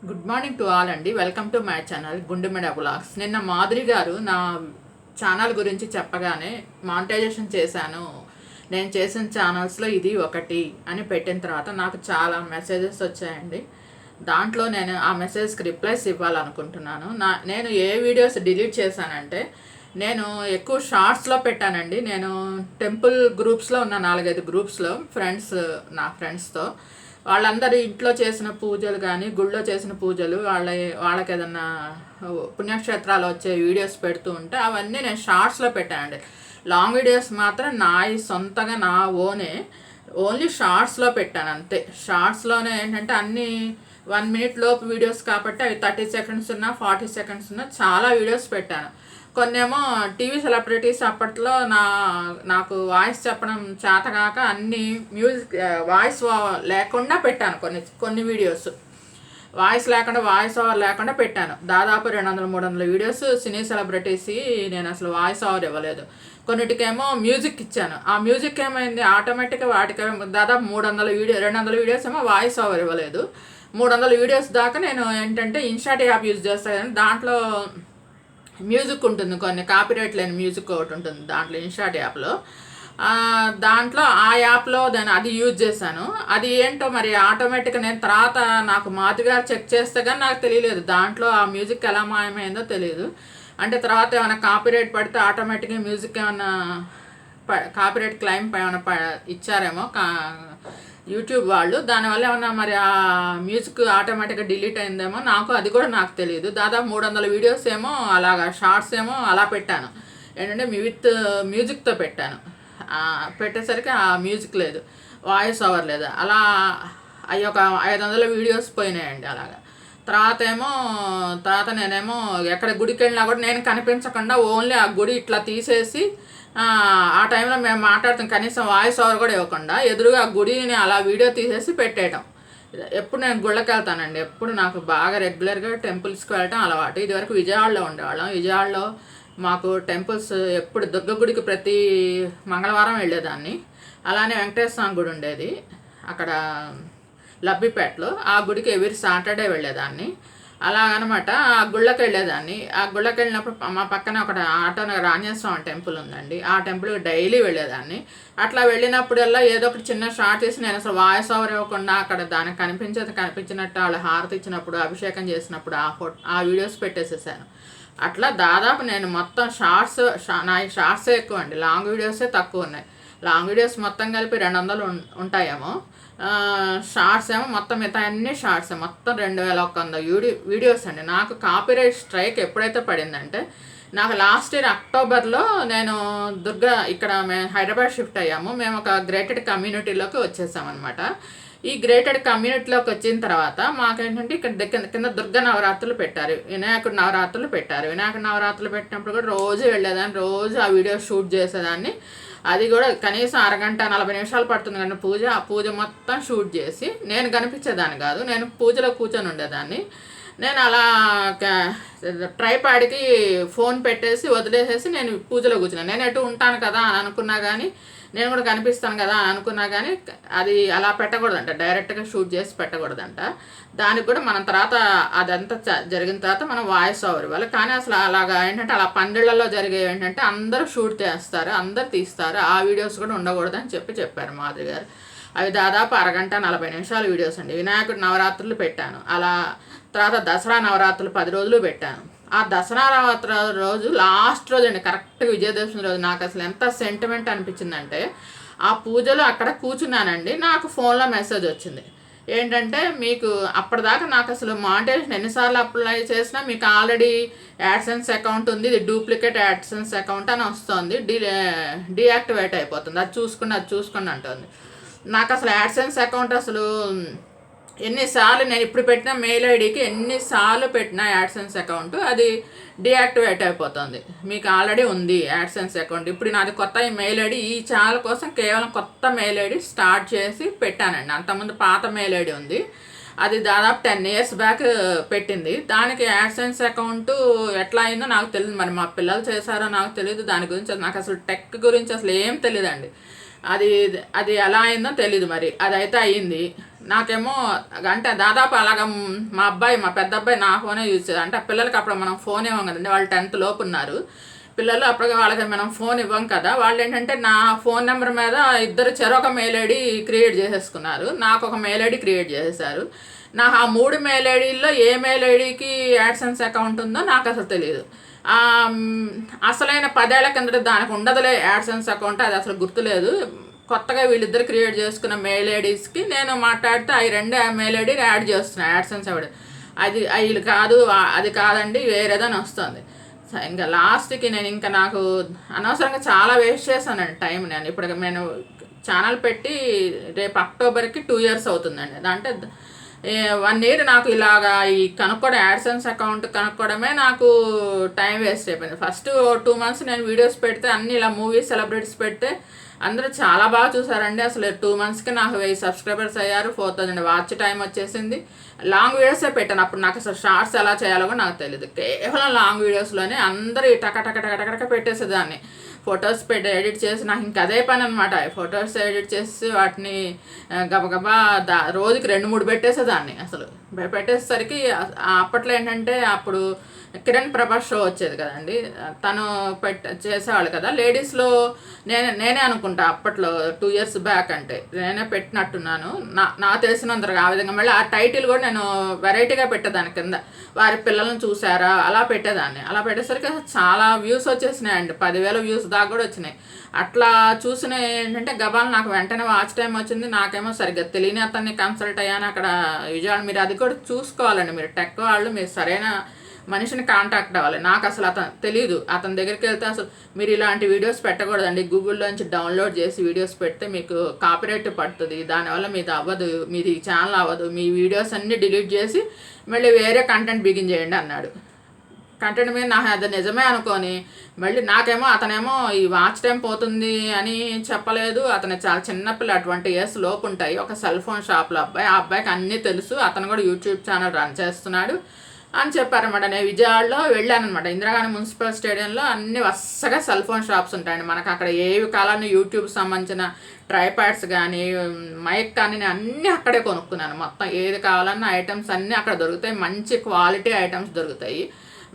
Good morning to all అండి. Welcome to my channel Gundemeda blogs. నిన్న మాధురి గారు నా ఛానల్ గురించి చెప్పగానే మానిటైజేషన్ చేశాను, నేను చేసిన ఛానల్స్లో ఇది ఒకటి అని పెట్టిన తర్వాత నాకు చాలా మెసేజెస్ వచ్చాయండి. దాంట్లో నేను ఆ మెసేజ్కి రిప్లైస్ ఇవ్వాలనుకుంటున్నాను. నేను ఏ వీడియోస్ డిలీట్ చేశానంటే, నేను ఎక్కువ షార్ట్స్లో పెట్టానండి. నేను టెంపుల్ గ్రూప్స్లో ఉన్న 4-5 గ్రూప్స్లో నా ఫ్రెండ్స్తో వాళ్ళందరూ ఇంట్లో చేసిన పూజలు కానీ గుళ్ళో చేసిన పూజలు వాళ్ళకి ఏదన్నా పుణ్యక్షేత్రాలు వచ్చే వీడియోస్ పెడుతూ ఉంటే అవన్నీ నేను షార్ట్స్లో పెట్టానండి. లాంగ్ వీడియోస్ మాత్రం సొంతగా నా ఓన్లీ షార్ట్స్లో పెట్టాను అంతే. షార్ట్స్లోనే ఏంటంటే అన్నీ 1 minute లోపు వీడియోస్ కాబట్టి అవి 30 seconds ఉన్నా 40 seconds ఉన్నా చాలా వీడియోస్ పెట్టాను. కొన్నేమో టీవీ సెలబ్రిటీస్ అప్పట్లో నాకు వాయిస్ చెప్పడం చేతగాక అన్ని మ్యూజిక్ వాయిస్ లేకుండా పెట్టాను. కొన్ని వీడియోస్ వాయిస్ ఓవర్ లేకుండా పెట్టాను. దాదాపు 200-300 వీడియోస్ సినీ సెలబ్రిటీస్ నేను అసలు వాయిస్ ఓవర్ ఇవ్వలేదు. కొన్నిటికేమో మ్యూజిక్ ఇచ్చాను. ఆ మ్యూజిక్ ఏమైంది, ఆటోమేటిక్గా వాటికి దాదాపు 200 వీడియోస్ ఏమో వాయిస్ ఓవర్ ఇవ్వలేదు. 300 వీడియోస్ దాకా నేను ఏంటంటే ఇన్స్టాట్ యాప్ యూజ్ చేస్తాను. దాంట్లో మ్యూజిక్ ఉంటుంది, కొన్ని కాపీరైట్ లేని మ్యూజిక్ ఒకటి ఉంటుంది దాంట్లో ఇన్స్టాట్ యాప్లో. దాంట్లో ఆ యాప్లో అది యూజ్ చేశాను. అది ఏంటో మరి ఆటోమేటిక్గా నేను తర్వాత నాకు మాధురి గారు చెక్ చేస్తే కానీ నాకు తెలియలేదు దాంట్లో ఆ మ్యూజిక్ ఎలా మాయమైందో తెలియదు. అంటే తర్వాత ఏమైనా కాపీరైట్ పడితే ఆటోమేటిక్గా మ్యూజిక్ ఏమైనా కాపీరైట్ క్లెయిమ్ ఏమైనా ఇచ్చారేమో యూట్యూబ్ వాళ్ళు, దానివల్ల ఏమన్నా మరి ఆ మ్యూజిక్ ఆటోమేటిక్గా డిలీట్ అయిందేమో అది కూడా నాకు తెలియదు. దాదాపు 300 వీడియోస్ ఏమో అలాగా షార్ట్స్ ఏమో అలా పెట్టాను. ఏంటంటే విత్ మ్యూజిక్తో పెట్టాను. పెట్టేసరికి ఆ మ్యూజిక్ లేదు, వాయిస్ ఓవర్ లేదు. అలా అవి ఒక 500 వీడియోస్ పోయినాయండి అలాగా. తర్వాత నేనేమో ఎక్కడ గుడికి వెళ్ళినా కూడా నేను కనిపించకుండా ఓన్లీ ఆ గుడి ఇట్లా తీసేసి ఆ టైంలో మేము మాట్లాడుతాం, కనీసం వాయిస్ ఓవర్ కూడా ఇవ్వకుండా ఎదురుగా ఆ గుడిని అలా వీడియో తీసేసి పెట్టేయటం. ఎప్పుడు నేను గుళ్ళకి వెళ్తానండి, ఎప్పుడు నాకు బాగా రెగ్యులర్గా టెంపుల్స్కి వెళ్ళటం అలవాటు. ఇదివరకు విజయవాడలో ఉండేవాళ్ళం. విజయవాడలో మాకు టెంపుల్స్ ఎప్పుడు దుర్గ గుడికి ప్రతి మంగళవారం వెళ్ళేదాన్ని. అలానే వెంకటేశ్వర స్వామి గుడి ఉండేది అక్కడ లబ్బిపేటలో, ఆ గుడికి ఎవ్రీ సాటర్డే వెళ్ళేదాన్ని. అలాగనమాట ఆ గుళ్ళకి వెళ్ళేదాన్ని. ఆ గుళ్ళకి వెళ్ళినప్పుడు మా పక్కన ఒక ఆటోనగర్ ఆంజనేయ స్వామి టెంపుల్ ఉందండి, ఆ టెంపుల్కి డైలీ వెళ్ళేదాన్ని. అట్లా వెళ్ళినప్పుడల్లా ఏదో ఒకటి చిన్న షార్ట్ చేసి నేను అసలు వాయిస్ ఓవర్ ఇవ్వకుండా అక్కడ దానికి కనిపించినట్టు వాళ్ళు హారతి ఇచ్చినప్పుడు అభిషేకం చేసినప్పుడు ఆ వీడియోస్ పెట్టేసేసాను. అట్లా దాదాపు నేను మొత్తం నా షార్ట్సే ఎక్కువ అండి, లాంగ్ వీడియోసే తక్కువ ఉన్నాయి. లాంగ్ వీడియోస్ మొత్తం కలిపి 200 ఉంటాయేమో. షార్ట్స్ ఏమో మొత్తం మిగతా అన్ని షార్ట్స్ మొత్తం 2100 వీడియోస్ అండి. నాకు కాపీరైట్ స్ట్రైక్ ఎప్పుడైతే పడిందంటే, నాకు లాస్ట్ ఇయర్ అక్టోబర్లో నేను ఇక్కడ మేము హైదరాబాద్ షిఫ్ట్ అయ్యాము. మేము ఒక గ్రేటెడ్ కమ్యూనిటీలోకి వచ్చేసామన్నమాట. ఈ గ్రేటెడ్ కమ్యూనిటీలోకి వచ్చిన తర్వాత మాకేంటంటే ఇక్కడ కింద దుర్గా నవరాత్రులు పెట్టారు, వినాయకుడు నవరాత్రులు పెట్టారు. వినాయకుడు నవరాత్రులు పెట్టినప్పుడు కూడా రోజు వెళ్ళేదాన్ని, రోజు ఆ వీడియో షూట్ చేసేదాన్ని. అది కూడా కనీసం 1-40 నిమిషాలు పడుతుంది కానీ ఆ పూజ మొత్తం షూట్ చేసి నేను కనిపించేదాన్ని కాదు, నేను పూజలో కూర్చొని ఉండేదాన్ని. నేను అలా ట్రైపాడ్కి ఫోన్ పెట్టేసి వదిలేసేసి నేను పూజలో కూర్చున్నాను. నేను ఎటు ఉంటాను కదా అని అనుకున్నా కానీ, నేను కూడా కనిపిస్తాను కదా అని అనుకున్నా కానీ అది అలా పెట్టకూడదంట, డైరెక్ట్గా షూట్ చేసి పెట్టకూడదంట. దానికి కూడా మనం తర్వాత అదంతా జరిగిన తర్వాత మనం వాయిస్ ఓవర్ ఇవ్వాలి. కానీ అసలు అలాగా ఏంటంటే అలా పందిళ్లలో జరిగేవి ఏంటంటే అందరూ షూట్ చేస్తారు, అందరూ తీస్తారు, ఆ వీడియోస్ కూడా ఉండకూడదని చెప్పారు మాధురి గారు. అవి దాదాపు 1-40 నిమిషాల వీడియోస్ అండి. వినాయకుడు నవరాత్రులు పెట్టాను, అలా తర్వాత దసరా నవరాత్రులు 10 రోజులు పెట్టాను. ఆ దసరా నవరాత్రి రోజు లాస్ట్ రోజు అండి, కరెక్ట్గా విజయదశమి రోజు నాకు అసలు ఎంత సెంటిమెంట్ అనిపించిందంటే, ఆ పూజలో అక్కడ కూర్చున్నానండి, నాకు ఫోన్లో మెసేజ్ వచ్చింది. ఏంటంటే, మీకు అప్పటిదాకా నాకు అసలు మానిటైజేషన్ ఎన్నిసార్లు అప్లై చేసినా మీకు ఆల్రెడీ యాడ్సెన్స్ అకౌంట్ ఉంది, ఇది డూప్లికేట్ యాడ్సెన్స్ అకౌంట్ అని వస్తుంది, డీయాక్టివేట్ అయిపోతుంది, అది చూసుకోండి అంటుంది. నాకు అసలు యాడ్సెన్స్ అకౌంట్ అసలు ఎన్నిసార్లు నేను ఇప్పుడు పెట్టిన మెయిల్ ఐడికి ఎన్నిసార్లు పెట్టిన యాడ్సెన్స్ అకౌంట్ అది డీయాక్టివేట్ అయిపోతుంది. మీకు ఆల్రెడీ ఉంది యాడ్సెన్స్ అకౌంట్. ఇప్పుడు నాది కొత్త మెయిల్ ఐడి, ఈ ఛానల్ కోసం కేవలం కొత్త మెయిల్ ఐడి స్టార్ట్ చేసి పెట్టానండి. అంతకుముందు పాత మెయిల్ ఐడి ఉంది, అది దాదాపు 10 years బ్యాక్ పెట్టింది. దానికి యాడ్సెన్స్ అకౌంట్ ఎట్లా అయిందో నాకు తెలియదు, మరి మా పిల్లలు చేశారో నాకు తెలియదు. దాని గురించి నాకు అసలు టెక్ గురించి అసలు ఏం తెలియదండి. అది ఎలా అయిందో తెలీదు, మరి అదైతే అయ్యింది. నాకేమో అంటే దాదాపు అలాగ మా పెద్ద అబ్బాయి నా ఫోనే యూజ్ చేయాలి. అంటే పిల్లలకి అప్పుడు మనం ఫోన్ ఇవ్వం కదండి, వాళ్ళు 10th లోపు ఉన్నారు పిల్లలు. అప్పుడు వాళ్ళకి మనం ఫోన్ ఇవ్వం కదా, వాళ్ళు ఏంటంటే నా ఫోన్ నెంబర్ మీద ఇద్దరు చెరొక మెయిల్ ఐడి క్రియేట్ చేసేసుకున్నారు, నాకు ఒక మెయిల్ ఐడి క్రియేట్ చేసేసారు. నాకు ఆ 3 మెయిల్ ఐడీల్లో ఏ మెయిల్ ఐడికి యాడ్సెన్స్ అకౌంట్ ఉందో నాకు అసలు తెలియదు. అసలైన 10 ఏళ్ల కిందట దానికి ఉండదులే యాడ్సెన్స్ అకౌంట్, అది అసలు గుర్తులేదు. కొత్తగా వీళ్ళిద్దరు క్రియేట్ చేసుకున్న మెయిల్ ఐడీస్కి నేను మాట్లాడితే అవి 2 మెయిల్ ఐడీని యాడ్ చేస్తున్నాను యాడ్సెన్స్ అవ్వడం. అది వీళ్ళు కాదు, అది కాదండి వేరేదని వస్తుంది. ఇంకా లాస్ట్కి నేను ఇంకా నాకు అనవసరంగా చాలా వేస్ట్ చేశానండి టైం. నేను ఇప్పుడు నేను ఛానల్ పెట్టి రేపు అక్టోబర్కి 2 years అవుతుందండి. అంటే 1 year నాకు ఇలాగా ఈ కనుక్కోవడం యాడ్సెన్స్ అకౌంట్ కనుక్కోవడమే నాకు టైం వేస్ట్ అయిపోయింది. ఫస్ట్ 2 months నేను వీడియోస్ పెడితే అన్ని ఇలా మూవీస్ సెలబ్రిటీస్ పెడితే అందరూ చాలా బాగా చూసారండి. అసలు 2 monthsకి నాకు 1000 subscribers అయ్యారు, 4000 వాచ్ టైం వచ్చేసింది. లాంగ్ వీడియోసే పెట్టాను అప్పుడు, నాకు అసలు షార్ట్స్ ఎలా చేయాలో కూడా నాకు తెలియదు. కేవలం లాంగ్ వీడియోస్లోనే అందరూ టక పెట్టేసేదాన్ని. ఫొటోస్ ఎడిట్ చేసి నాకు ఇంకా అదే పని అనమాట. ఫొటోస్ ఎడిట్ చేసి వాటిని గబగబా రోజుకి 2-3 పెట్టేసేదాన్ని. అసలు పెట్టేసరికి అప్పట్లో ఏంటంటే అప్పుడు కిరణ్ ప్రభాస్ షో వచ్చేది కదండి, తను చేసేవాళ్ళు కదా లేడీస్లో. నేనే అనుకుంటా అప్పట్లో 2 years బ్యాక్ అంటే నేనే పెట్టినట్టున్నాను నా తెలిసినంతగా. ఆ విధంగా మళ్ళీ ఆ టైటిల్ కూడా నేను వెరైటీగా పెట్టేదాన్ని, కింద వారి పిల్లలను చూసారా అలా పెట్టేదాన్ని. అలా పెట్టేసరికి చాలా వ్యూస్ వచ్చేసినాయండి, 10,000 వ్యూస్ దాకా కూడా వచ్చినాయి. అట్లా చూసిన ఏంటంటే గబాల్ నాకు వెంటనే వాచ్ టైం వచ్చింది. నాకేమో సరిగ్గా తెలియని అతన్ని కన్సల్ట్ అయ్యాను అక్కడ విజయవాడ. మీరు అది కూడా చూసుకోవాలండి, మీరు టెక్ వాళ్ళు మీరు సరైన మనిషిని కాంటాక్ట్ అవ్వాలి. నాకు అసలు అతను తెలియదు, అతని దగ్గరికి వెళ్తే అసలు మీరు ఇలాంటి వీడియోస్ పెట్టకూడదండి, గూగుల్లోంచి డౌన్లోడ్ చేసి వీడియోస్ పెడితే మీకు కాపీరైట్ పడుతుంది, దానివల్ల మీది అవ్వదు, మీది ఛానల్ అవ్వదు, మీ వీడియోస్ అన్నీ డిలీట్ చేసి మళ్ళీ వేరే కంటెంట్ బిగిన్ చేయండి అన్నాడు. కంటెంట్ మీద నాకు అది నిజమే అనుకొని మళ్ళీ నాకేమో అతనేమో ఈ వాచ్ టైం పోతుంది అని చెప్పలేదు. అతను చాలా చిన్నపిల్ల, 20 years లోపు ఉంటాయి, ఒక సెల్ ఫోన్ షాప్లో అబ్బాయి. ఆ అబ్బాయికి అన్నీ తెలుసు, అతను కూడా యూట్యూబ్ ఛానల్ రన్ చేస్తున్నాడు అని చెప్పారనమాట. నేను విజయవాడలో వెళ్ళానమాట, ఇందిరాగాంధీ మున్సిపల్ స్టేడియంలో అన్ని వరుసగా సెల్ ఫోన్ షాప్స్ ఉంటాయండి. మనకు అక్కడ ఏవి కాలాన్ని యూట్యూబ్ సంబంధించిన ట్రైపాడ్స్ కానీ మైక్ కానీ అన్నీ అక్కడే కొనుక్కున్నాను. మొత్తం ఏది కావాలన్న ఐటమ్స్ అన్నీ అక్కడ దొరుకుతాయి, మంచి క్వాలిటీ ఐటమ్స్ దొరుకుతాయి,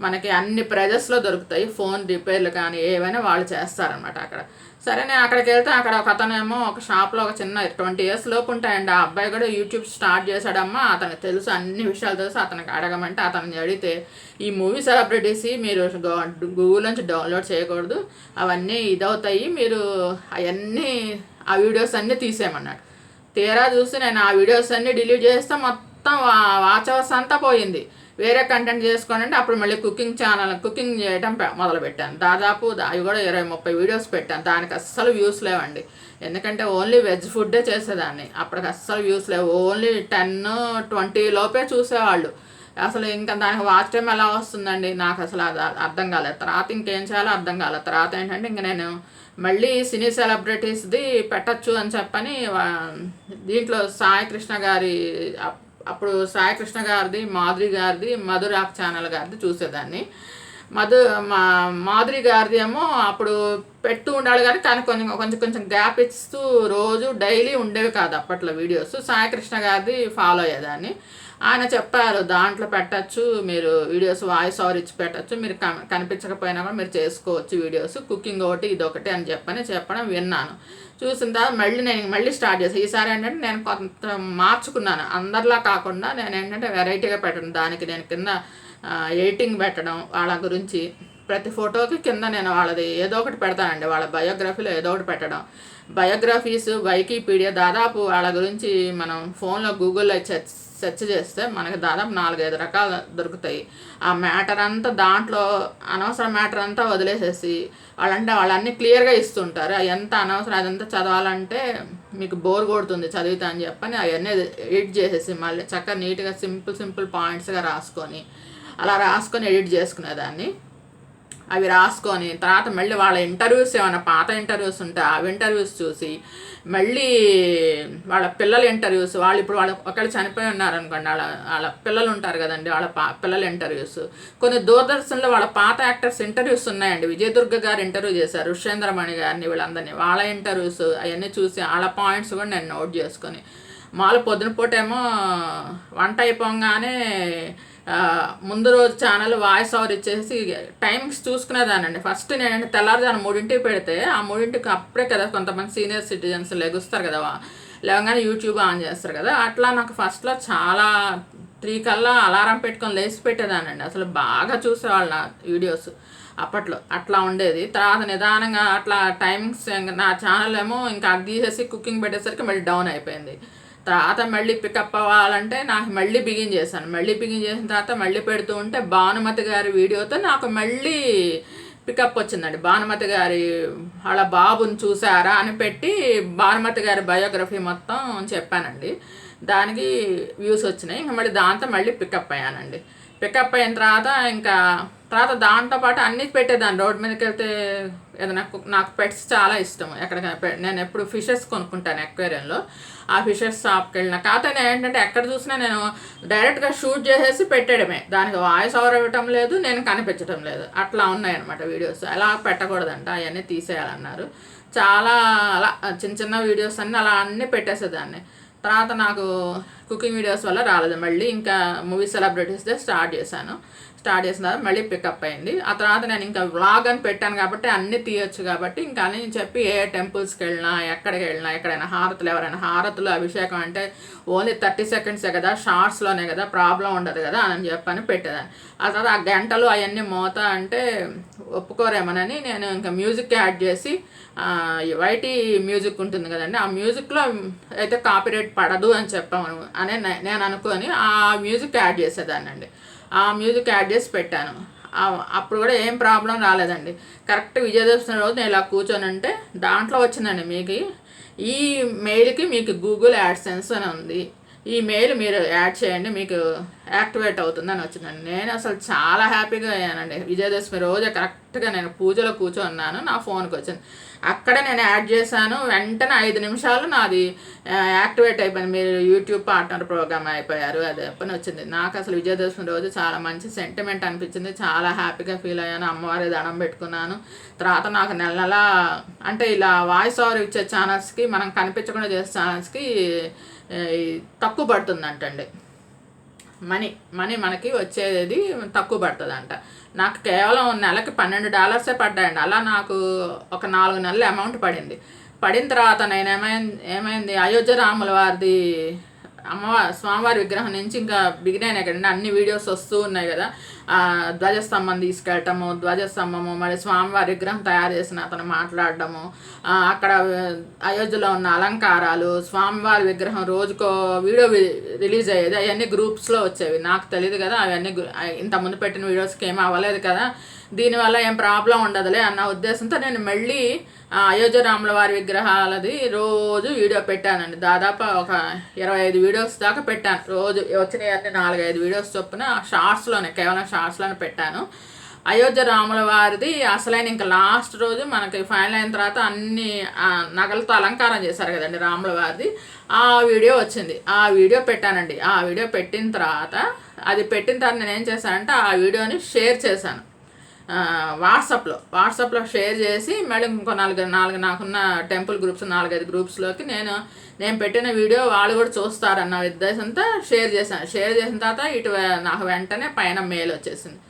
మనకి అన్ని ప్రైజెస్లో దొరుకుతాయి. ఫోన్ రిపేర్లు కానీ ఏవైనా వాళ్ళు చేస్తారనమాట అక్కడ. సరే నేను అక్కడికి వెళ్తే అక్కడ ఒక అతనేమో ఒక షాప్లో ఒక చిన్న 20 years లోపు ఉంటాయండి. ఆ అబ్బాయి కూడా యూట్యూబ్ స్టార్ట్ చేశాడమ్మా, అతనికి తెలుసు, అన్ని విషయాలు తెలుసు. అతనికి అడగమంటే అతన్ని అడిగితే ఈ మూవీ సెలబ్రిటీస్ మీరు గూగుల్ నుంచి డౌన్లోడ్ చేయకూడదు, అవన్నీ ఇదవుతాయి, మీరు అవన్నీ ఆ వీడియోస్ అన్నీ తీసేయమన్నాడు. తీరా చూసి నేను ఆ వీడియోస్ అన్నీ డిలీట్ చేస్తే మొత్తం వాచ్ అవర్స్ అంతా పోయింది. వేరే కంటెంట్ చేసుకోండి. అప్పుడు మళ్ళీ కుకింగ్ చేయడం మొదలుపెట్టాను. దాదాపు అవి కూడా 20-30 వీడియోస్ పెట్టాను. దానికి అస్సలు వ్యూస్ లేవండి, ఎందుకంటే ఓన్లీ వెజ్ ఫుడ్డే చేసేదాన్ని. అప్పటికి అస్సలు వ్యూస్ లేవు, ఓన్లీ 10-20 లోపే చూసేవాళ్ళు. అసలు ఇంకా దానికి వాచ్ టైం ఎలా వస్తుందండి, నాకు అసలు అది అర్థం కాలేదు. తర్వాత ఇంకేం చేయాలో అర్థం కాలేదు. తర్వాత ఏంటంటే ఇంక నేను మళ్ళీ సినీ సెలబ్రిటీస్ది పెట్టచ్చు అని చెప్పని దీంట్లో సాయి కృష్ణ గారి, అప్పుడు సాయి కృష్ణ గారిది, మాధురి గారిది, మధురాక్ ఛానల్ గారిది చూసేదాన్ని. మాధురి గారిది ఏమో అప్పుడు పెడుతూ ఉండాలి కానీ కొంచెం గ్యాప్ ఇస్తూ రోజు డైలీ ఉండేవి కాదు అప్పట్లో వీడియోస్. సాయి కృష్ణ గారిది ఫాలో అయ్యేదాన్ని. ఆయన చెప్పారు దాంట్లో పెట్టచ్చు, మీరు వీడియోస్ వాయిస్ ఓవర్ ఇచ్చి పెట్టచ్చు, మీరు కనిపించకపోయినా కూడా మీరు చేసుకోవచ్చు వీడియోస్, కుకింగ్ ఒకటి ఇదొకటి అని చెప్పడం విన్నాను. చూసిన తర్వాత మళ్ళీ స్టార్ట్ చేసాను. ఈసారి ఏంటంటే నేను కొంత మార్చుకున్నాను, అందరిలా కాకుండా నేను ఏంటంటే వెరైటీగా పెట్టడం. దానికి నేను కింద ఎడిటింగ్ పెట్టడం, వాళ్ళ గురించి ప్రతి ఫోటోకి కింద నేను వాళ్ళది ఏదో ఒకటి పెడతానండి, వాళ్ళ బయోగ్రఫీలో ఏదో ఒకటి పెట్టడం. బయోగ్రఫీస్, వికీపీడియా, దాదాపు వాళ్ళ గురించి మనం ఫోన్లో గూగుల్లో సెర్చ్ చేస్తే మనకి దాదాపు 4-5 రకాలు దొరుకుతాయి. ఆ మ్యాటర్ అంతా దాంట్లో అనవసరం మ్యాటర్ అంతా వదిలేసేసి వాళ్ళన్నీ క్లియర్గా ఇస్తుంటారు. అవి ఎంత అనవసరం, అదంతా చదవాలంటే మీకు బోర్ కొడుతుంది చదివితే అని చెప్పని అవన్నీ ఎడిట్ చేసేసి మళ్ళీ చక్కగా నీట్గా సింపుల్ పాయింట్స్గా రాసుకొని అలా ఎడిట్ చేసుకునేదాన్ని. అవి రాసుకొని తర్వాత మళ్ళీ వాళ్ళ ఇంటర్వ్యూస్ ఏమైనా పాత ఇంటర్వ్యూస్ ఉంటే ఆ ఇంటర్వ్యూస్ చూసి మళ్ళీ వాళ్ళ పిల్లల ఇంటర్వ్యూస్, ఇప్పుడు ఒకళ్ళు చనిపోయి ఉన్నారనుకోండి, వాళ్ళ పిల్లలు ఉంటారు కదండి, వాళ్ళ పిల్లల ఇంటర్వ్యూస్. కొన్ని దూరదర్శన్లో వాళ్ళ పాత యాక్టర్స్ ఇంటర్వ్యూస్ ఉన్నాయండి. విజయదుర్గ గారు ఇంటర్వ్యూ చేశారు, ఋష్యేంద్రమణి గారిని, వీళ్ళందరినీ, వాళ్ళ ఇంటర్వ్యూస్ అవన్నీ చూసి వాళ్ళ పాయింట్స్ కూడా నేను నోట్ చేసుకొని మాలు పొద్దున పూటేమో వంట అయిపోగానే ముందు రోజు ఛానల్ వాయిస్ ఓవర్ ఇచ్చేసి టైమింగ్స్ చూసుకునేదానండి. ఫస్ట్ నేను తెల్లారుజాను 3ంటికి పెడితే ఆ 3ంటికి అప్పుడే కదా కొంతమంది సీనియర్ సిటిజన్స్ లెగుస్తారు కదా, లేవగానే యూట్యూబ్ ఆన్ చేస్తారు కదా. అట్లా నాకు ఫస్ట్లో చాలా 3 కల్లా అలారం పెట్టుకొని లేచి పెట్టేదానండి. అసలు బాగా చూసేవాళ్ళు నా వీడియోస్ అప్పట్లో. అట్లా ఉండేది. తర్వాత నిదానంగా అట్లా టైమింగ్స్ నా ఛానల్ ఏమో ఇంకా అది తీసేసి కుకింగ్ పెట్టేసరికి మళ్ళీ డౌన్ అయిపోయింది. తర్వాత మళ్ళీ పికప్ అవ్వాలంటే నాకు మళ్ళీ బిగిన్ చేశాను. మళ్ళీ బిగిన్ చేసిన తర్వాత మళ్ళీ పెడుతూ ఉంటే భానుమతి గారి వీడియోతో నాకు మళ్ళీ పికప్ వచ్చిందండి. భానుమతి గారి వాళ్ళ బాబుని చూసారా అని పెట్టి భానుమతి గారి బయోగ్రఫీ మొత్తం చెప్పానండి. దానికి వ్యూస్ వచ్చినాయి. ఇంకా మళ్ళీ దాంతో మళ్ళీ పికప్ అయ్యానండి. పికప్ అయిన తర్వాత దాంతోపాటు అన్నీ పెట్టేదాన్ని. రోడ్ మీదకి వెళ్తే ఏదైనా నాకు పెట్స్ చాలా ఇష్టం. ఎక్కడికైనా నేను ఎప్పుడు ఫిషెస్ కొనుక్కుంటాను అక్వేరియంలో. ఆ ఫిషెస్ షాప్కి వెళ్ళిన కాకపోతే నేను ఏంటంటే ఎక్కడ చూసినా నేను డైరెక్ట్గా షూట్ చేసేసి పెట్టడమే. దానికి వాయిస్ ఓవర్ ఇవ్వటం లేదు, నేను కనిపించడం లేదు. అట్లా ఉన్నాయన్నమాట వీడియోస్. అలా పెట్టకూడదంట, అవన్నీ తీసేయాలన్నారు. చాలా అలా చిన్న చిన్న వీడియోస్ అన్నీ అలా అన్నీ పెట్టేసేదాన్ని. తర్వాత నాకు కుకింగ్ వీడియోస్ వల్ల రాలేదు. మళ్ళీ ఇంకా మూవీ సెలబ్రిటీస్దే స్టార్ట్ చేసిన తర్వాత మళ్ళీ పికప్ అయింది. ఆ తర్వాత నేను ఇంకా వ్లాగ్ అని పెట్టాను కాబట్టి అన్నీ తీయొచ్చు కాబట్టి ఇంకా అని చెప్పి ఏ టెంపుల్స్కి వెళ్ళినా ఎక్కడికి వెళ్ళినా ఎక్కడైనా హారతులు, ఎవరైనా హారతులు అభిషేకం అంటే ఓన్లీ 30 సెకండ్సే కదా, షార్ట్స్లోనే కదా, ప్రాబ్లం ఉండదు కదా అని చెప్పని పెట్టేదాన్ని. ఆ తర్వాత ఆ గంటలు అవన్నీ మోత అంటే ఒప్పుకోరేమోనని నేను ఇంకా మ్యూజిక్ యాడ్ చేసి వైటీ మ్యూజిక్ ఉంటుంది కదండి, ఆ మ్యూజిక్లో అయితే కాపీరైట్ పడదు అని చెప్పాము అని నేను అనుకొని ఆ మ్యూజిక్ యాడ్ చేసేదాన్ని అండి. ఆ మ్యూజిక్ యాడ్ చేసి పెట్టాను. అప్పుడు కూడా ఏం ప్రాబ్లం రాలేదండి. కరెక్ట్ విజయదశమి రోజు నేను ఇలా కూర్చొని ఉంటే దాంట్లో వచ్చిందండి, మీకు ఈ మెయిల్కి మీకు గూగుల్ యాడ్సెన్స్ అని ఉంది, ఈ మెయిల్ మీరు యాడ్ చేయండి మీకు యాక్టివేట్ అవుతుందని వచ్చిందండి. నేను అసలు చాలా హ్యాపీగా అయ్యానండి. విజయదశమి రోజు కరెక్ట్గా నేను పూజలో కూర్చొన్నాను, నా ఫోన్కి వచ్చింది. అక్కడే నేను యాడ్ చేశాను. వెంటనే 5 నిమిషాలు నాది యాక్టివేట్ అయిపోయింది. మీరు యూట్యూబ్ పార్ట్నర్ ప్రోగ్రామ్ అయిపోయారు అది పని వచ్చింది. నాకు అసలు విజయదశమి రోజు చాలా మంచి సెంటిమెంట్ అనిపించింది. చాలా హ్యాపీగా ఫీల్ అయ్యాను. అమ్మవారి దండం పెట్టుకున్నాను. తర్వాత నాకు నెల అంటే ఇలా వాయిస్ ఓవర్ ఇచ్చే ఛానల్స్కి, మనం కనిపించకుండా చేసే ఛానల్స్కి తక్కువ పడుతుందంటండి. మనీ మనకి వచ్చేది తక్కువ పడుతుందంట. నాకు కేవలం నెలకి $12 పడ్డాయండి. అలా నాకు ఒక 4 నెలల అమౌంట్ పడిన తర్వాత నేను ఏమైంది అయోధ్య రాముల వారిది స్వామివారి విగ్రహం నుంచి ఇంకా బిగిన్ అయినాయి కదండి, అన్ని వీడియోస్ వస్తూ ఉన్నాయి కదా. ధ్వజస్తంభం తీసుకెళ్ళటము, ధ్వజస్తంభము, మరి స్వామివారి విగ్రహం తయారు చేసిన అతను మాట్లాడటము, అక్కడ అయోధ్యలో ఉన్న అలంకారాలు, స్వామివారి విగ్రహం రోజుకో వీడియో రిలీజ్ అయ్యేది. అవన్నీ గ్రూప్స్లో వచ్చేవి. నాకు తెలియదు కదా, అవన్నీ ఇంతకుముందు పెట్టిన వీడియోస్కి ఏమీ అవ్వలేదు కదా, దీనివల్ల ఏం ప్రాబ్లం ఉండదులే అన్న ఉద్దేశంతో నేను మళ్ళీ అయోధ్య రాముల వారి విగ్రహాలది రోజు వీడియో పెట్టానండి. దాదాపు ఒక 25 వీడియోస్ దాకా పెట్టాను. రోజు వచ్చినాయన్నీ 4-5 వీడియోస్ చొప్పున షార్ట్స్లోనే, కేవలం షార్ట్స్లోనే పెట్టాను. అయోధ్య రాముల వారిది అసలైన ఇంకా లాస్ట్ రోజు మనకి ఫైనల్ అయిన తర్వాత అన్ని నగలతో అలంకారం చేశారు కదండి రాముల వారిది, ఆ వీడియో వచ్చింది. ఆ వీడియో పెట్టానండి. ఆ వీడియో పెట్టిన తర్వాత నేను ఏం చేశానంటే ఆ వీడియోని షేర్ చేశాను వాట్సాప్లో షేర్ చేసి మళ్ళీ ఇంకో 4 నాకున్న టెంపుల్ గ్రూప్స్ 4-5 గ్రూప్స్లోకి నేను పెట్టిన వీడియో వాళ్ళు కూడా చూస్తారన్న ఉద్దేశంతో షేర్ చేసిన తర్వాత నాకు వెంటనే పైన మెయిల్ వచ్చేసింది.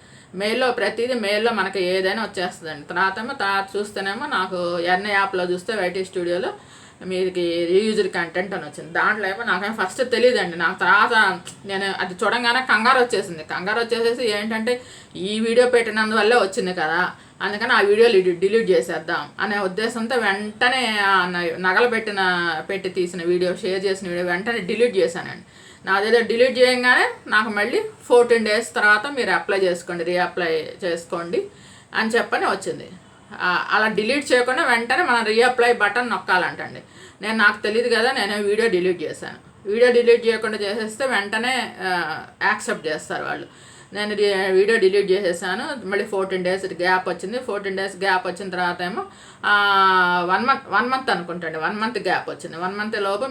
ప్రతిదీ మెయిల్లో మనకి ఏదైనా వచ్చేస్తుందండి. తర్వాత చూస్తేనేమో నాకు ఎర్న యాప్లో చూస్తే వైటీ స్టూడియోలో మీది రీయూజ్డ్ కంటెంట్ అని వచ్చింది. దాంట్లో ఏమో నాకేమో ఫస్ట్ తెలియదండి. నాకు తర్వాత నేను అది చూడంగానే కంగారు వచ్చేసేసి ఏంటంటే ఈ వీడియో పెట్టినందువల్లే వచ్చింది కదా, అందుకని ఆ వీడియో డిలీట్ చేసేద్దాం అనే ఉద్దేశంతో వెంటనే నగలు పెట్టి తీసిన వీడియో, షేర్ చేసిన వీడియో వెంటనే డిలీట్ చేశానండి. నాదేదో డిలీట్ చేయగానే నాకు మళ్ళీ 14 days తర్వాత మీరు రీఅప్లై చేసుకోండి అని చెప్పని వచ్చింది. అలా డిలీట్ చేయకుండా వెంటనే మనం రీఅప్లై బటన్ నొక్కాలంటండి. నాకు తెలియదు కదా, నేను వీడియో డిలీట్ చేశాను. వీడియో డిలీట్ చేయకుండా చేసేస్తే వెంటనే యాక్సెప్ట్ చేస్తారు వాళ్ళు. నేను వీడియో డిలీట్ చేసేసాను. మళ్ళీ 14 days గ్యాప్ వచ్చింది. 14 days గ్యాప్ వచ్చిన తర్వాత ఏమో 1 month అనుకుంటండి, 1 month గ్యాప్ వచ్చింది. 1 month లోపు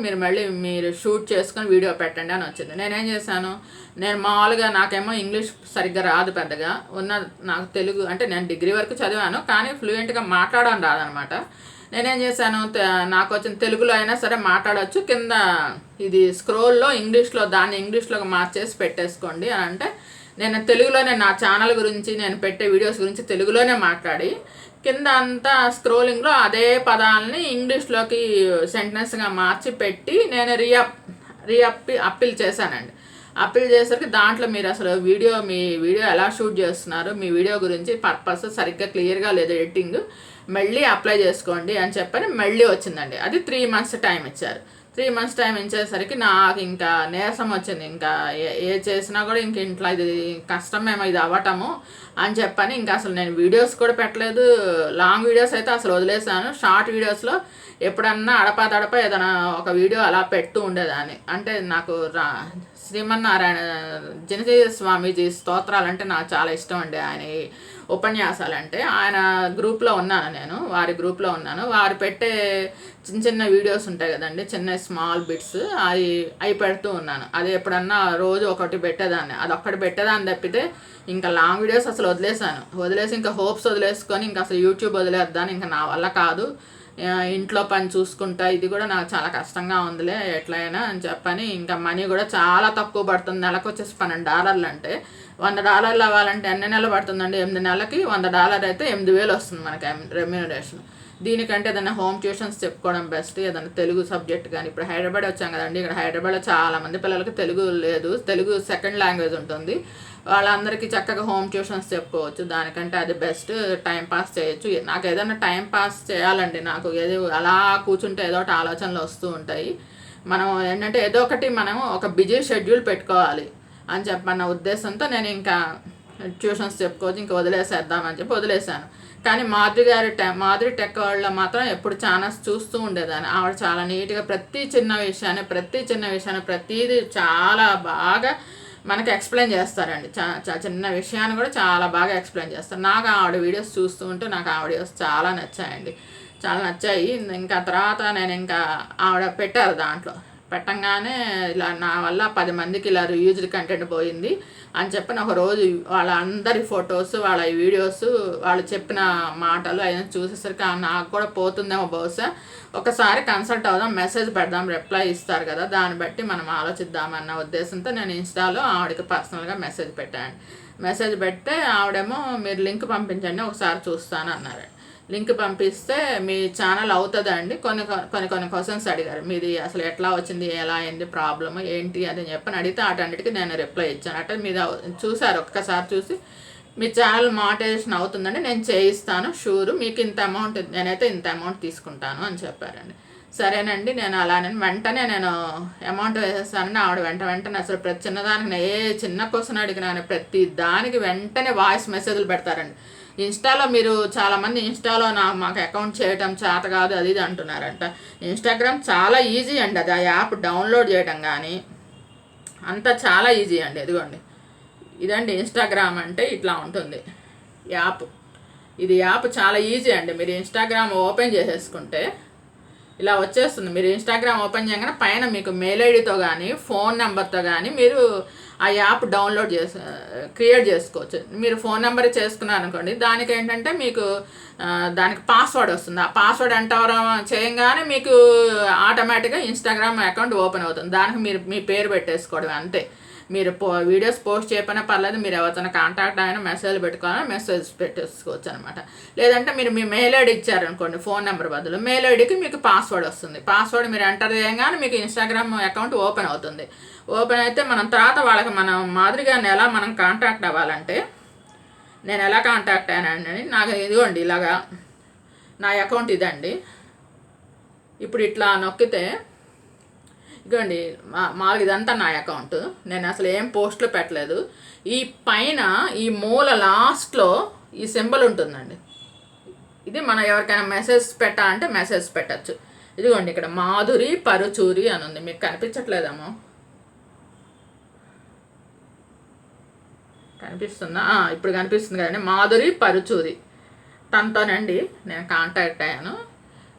మీరు షూట్ చేసుకొని వీడియో పెట్టండి అని వచ్చింది. నేనేం చేశాను, నేను మామూలుగా నాకేమో ఇంగ్లీష్ సరిగ్గా రాదు పెద్దగా, నాకు తెలుగు అంటే నేను డిగ్రీ వరకు చదివాను కానీ ఫ్లూయెంట్గా మాట్లాడడం రాదనమాట. నేనేం చేశాను, నాకు వచ్చిన తెలుగులో అయినా సరే మాట్లాడవచ్చు, కింద ఇది స్క్రోల్లో ఇంగ్లీష్లో దాన్ని ఇంగ్లీష్లోకి మార్చేసి పెట్టేసుకోండి అని అంటే, నేను తెలుగులోనే నా ఛానల్ గురించి నేను పెట్టే వీడియోస్ గురించి తెలుగులోనే మాట్లాడి కింద అంతా స్క్రోలింగ్లో అదే పదాలని ఇంగ్లీష్లోకి సెంటెన్స్గా మార్చి పెట్టి నేను అప్పీల్ చేశానండి. అప్పీల్ చేసరికి దాంట్లో మీరు అసలు మీ వీడియో ఎలా షూట్ చేస్తున్నారు, మీ వీడియో గురించి పర్పస్ సరిగ్గా క్లియర్గా లేదు, ఎడిటింగ్ మళ్ళీ అప్లై చేసుకోండి అని చెప్పని మళ్ళీ వచ్చిందండి. అది 3 months టైం ఇచ్చారు. 3 months టైం ఇచ్చేసరికి నాకు ఇంకా నీరసం వచ్చింది. ఇంకా ఏ చేసినా కూడా ఇంక ఇంట్లో ఇది కష్టమేమో ఇది అవ్వటము అని చెప్పని ఇంకా అసలు నేను వీడియోస్ కూడా పెట్టలేదు. లాంగ్ వీడియోస్ అయితే అసలు వదిలేసాను. షార్ట్ వీడియోస్లో ఎప్పుడన్నా అడపా ఏదైనా ఒక వీడియో అలా పెడుతూ ఉండేదాన్ని. అంటే నాకు శ్రీమన్నారాయణ జనజీవ స్వామీజీ స్తోత్రాలంటే నాకు చాలా ఇష్టం అండి. ఆయన ఉపన్యాసాలంటే ఆయన గ్రూప్లో ఉన్నాను, నేను వారి గ్రూప్లో ఉన్నాను. వారు పెట్టే చిన్న వీడియోస్ ఉంటాయి కదండి, చిన్న స్మాల్ బిట్స్, అవి పెడుతూ ఉన్నాను. అది ఎప్పుడన్నా రోజు ఒకటి పెట్టేదాన్ని, అదొక్కటి పెట్టేదాన్ని తప్పితే ఇంకా లాంగ్ వీడియోస్ అసలు వదిలేసి ఇంకా హోప్స్ వదిలేసుకొని ఇంకా అసలు యూట్యూబ్ వదిలేద్దాను, ఇంకా నా వల్ల కాదు, ఇంట్లో పని చూసుకుంటా ఇది కూడా నాకు చాలా కష్టంగా ఉందిలే ఎట్లయినా అని చెప్పని ఇంకా మనీ కూడా చాలా తక్కువ పడుతుంది. నెలకు వచ్చేసి $12 అంటే $100 అవ్వాలంటే ఎన్ని నెలలు పడుతుందండి? 8 నెలలకి $100 అయితే 8,000 వస్తుంది మనకి రెమ్యూనరేషన్. దీనికంటే ఏదైనా హోమ్ ట్యూషన్స్ చెప్పుకోవడం బెస్ట్, ఏదైనా తెలుగు సబ్జెక్ట్ కానీ. ఇప్పుడు హైదరాబాద్ వచ్చాం కదండి, ఇక్కడ హైదరాబాద్లో చాలామంది పిల్లలకి తెలుగు లేదు, తెలుగు సెకండ్ లాంగ్వేజ్ ఉంటుంది, వాళ్ళందరికీ చక్కగా హోమ్ ట్యూషన్స్ చెప్పుకోవచ్చు. దానికంటే అది బెస్ట్, టైం పాస్ చేయొచ్చు. నాకు ఏదైనా టైం పాస్ చేయాలండి, నాకు ఏదో అలా కూర్చుంటే ఏదో ఒకటి ఆలోచనలు వస్తూ ఉంటాయి. మనం ఏంటంటే ఏదో ఒకటి మనం ఒక బిజీ షెడ్యూల్ పెట్టుకోవాలి అని చెప్పన్న ఉద్దేశంతో నేను ఇంకా ట్యూషన్స్ చెప్పుకోవచ్చు, ఇంకా వదిలేసేద్దామని చెప్పి వదిలేశాను. కానీ మాధురి టెక్ వరల్డ్లో మాత్రం ఎప్పుడు ఛానల్స్ చూస్తూ ఉండేదాన్ని. ఆవిడ చాలా నీట్గా ప్రతి చిన్న విషయాన్ని ప్రతిదీ చాలా బాగా మనకి ఎక్స్ప్లెయిన్ చేస్తారండి. చిన్న విషయాన్ని కూడా చాలా బాగా ఎక్స్ప్లెయిన్ చేస్తారు. నాకు ఆవిడ వీడియోస్ చూస్తూ ఉంటే నాకు ఆ వీడియోస్ చాలా నచ్చాయి. ఇంకా తర్వాత నేను ఇంకా ఆవిడ పెట్టారు, దాంట్లో పెట్టంగానే ఇలా నా వల్ల 10 మందికి ఇలా యూజ్డ్ కంటెంట్ పోయింది అని చెప్పి ఒక రోజు వాళ్ళందరి ఫొటోస్, వాళ్ళ వీడియోస్, వాళ్ళు చెప్పిన మాటలు అయినా చూసేసరికి నాకు కూడా పోతుందేమో బహుశా, ఒకసారి కన్సల్ట్ అవుదాం, మెసేజ్ పెడదాం, రిప్లై ఇస్తారు కదా, దాన్ని బట్టి మనం ఆలోచిద్దామన్న ఉద్దేశంతో నేను ఇన్స్టాలో ఆవిడకి పర్సనల్గా మెసేజ్ పెడితే ఆవిడేమో మీరు లింక్ పంపించండి ఒకసారి చూస్తాను అన్నారు. లింక్ పంపిస్తే మీ ఛానల్ అవుతుందా అండి, కొన్ని క్వశ్చన్స్ అడిగారు. మీది అసలు ఎట్లా వచ్చింది, ఎలా అయింది, ప్రాబ్లమ్ ఏంటి అని చెప్పని అడిగితే వాటన్నిటికీ నేను రిప్లై ఇచ్చాను. అంటే మీద చూసారు, ఒక్కసారి చూసి మీ ఛానల్ మానిటైజేషన్ అవుతుందండి, నేను చేయిస్తాను షూర్, మీకు ఇంత అమౌంట్, నేనైతే ఇంత అమౌంట్ తీసుకుంటాను అని చెప్పారండి. సరేనండి, నేను అలానే వెంటనే నేను అమౌంట్ వేసేస్తానని ఆవిడ వెంటనే అసలు ప్రతి చిన్నదానికి ఏ చిన్న క్వశ్చన్ అడిగినా ప్రతి దానికి వెంటనే వాయిస్ మెసేజ్లు పెడతారండి. ఇన్స్టాలో మీరు చాలామంది ఇన్స్టాలో మాకు అకౌంట్ చేయటం చేత కాదు అది ఇది అంటున్నారంట. ఇన్స్టాగ్రామ్ చాలా ఈజీ అండి, అది ఆ యాప్ డౌన్లోడ్ చేయడం కానీ అంతా చాలా ఈజీ అండి. ఇదండి ఇన్స్టాగ్రామ్ అంటే ఇట్లా ఉంటుంది యాప్. ఇది యాప్ చాలా ఈజీ అండి. మీరు ఇన్స్టాగ్రామ్ ఓపెన్ చేసేసుకుంటే ఇలా వచ్చేస్తుంది. మీరు ఇన్స్టాగ్రామ్ ఓపెన్ చేయగానే పైన మీకు మెయిల్ ఐడితో కానీ ఫోన్ నెంబర్తో కానీ మీరు ఆ యాప్ డౌన్లోడ్ క్రియేట్ చేసుకోవచ్చు. మీరు ఫోన్ నెంబర్ చేసుకున్నారు అనుకోండి, దానికి ఏంటంటే మీకు దానికి పాస్వర్డ్ వస్తుంది. ఆ పాస్వర్డ్ ఎంటర్ చేయగానే మీకు ఆటోమేటిక్గా ఇన్స్టాగ్రామ్ అకౌంట్ ఓపెన్ అవుతుంది. దానికి మీరు మీ పేరు పెట్టేసుకోవడం అంతే. మీరు వీడియోస్ పోస్ట్ చేయకపోయినా పర్లేదు, మీరు ఎవరితో కాంటాక్ట్ అయినా మెసేజ్ పెట్టుకోవాలని మెసేజ్ పెట్టేసుకోవచ్చు అనమాట. లేదంటే మీరు మీ మెయిల్ ఐడి ఇచ్చారనుకోండి, ఫోన్ నెంబర్ బదులు మెయిల్ ఐడికి మీకు పాస్వర్డ్ వస్తుంది. పాస్వర్డ్ మీరు ఎంటర్ చేయగానే మీకు ఇన్స్టాగ్రామ్ అకౌంట్ ఓపెన్ అవుతుంది. ఓపెన్ అయితే మనం తర్వాత వాళ్ళకి మనం మాదిరిగానే ఎలా మనం కాంటాక్ట్ అవ్వాలంటే, నేను ఎలా కాంటాక్ట్ అయ్యానండి, నాకు ఇదిగోండి ఇలాగా నా అకౌంట్ ఇదండి. ఇప్పుడు ఇట్లా నొక్కితే ఇదిగోండి మాకు ఇదంతా నా అకౌంట్. నేను అసలు ఏం పోస్టులు పెట్టలేదు. ఈ పైన ఈ మూల లాస్ట్లో ఈ సింబల్ ఉంటుందండి. ఇది మనం ఎవరికైనా మెసేజ్ పెట్టాలంటే మెసేజ్ పెట్టచ్చు. ఇదిగోండి ఇక్కడ మాధురి పరుచూరి అని ఉంది, మీకు కనిపించట్లేదేమో, కనిపిస్తుందా? ఇప్పుడు కనిపిస్తుంది కదండి, మాధురి పరుచూరి, తనతోనండి నేను కాంటాక్ట్ అయ్యాను.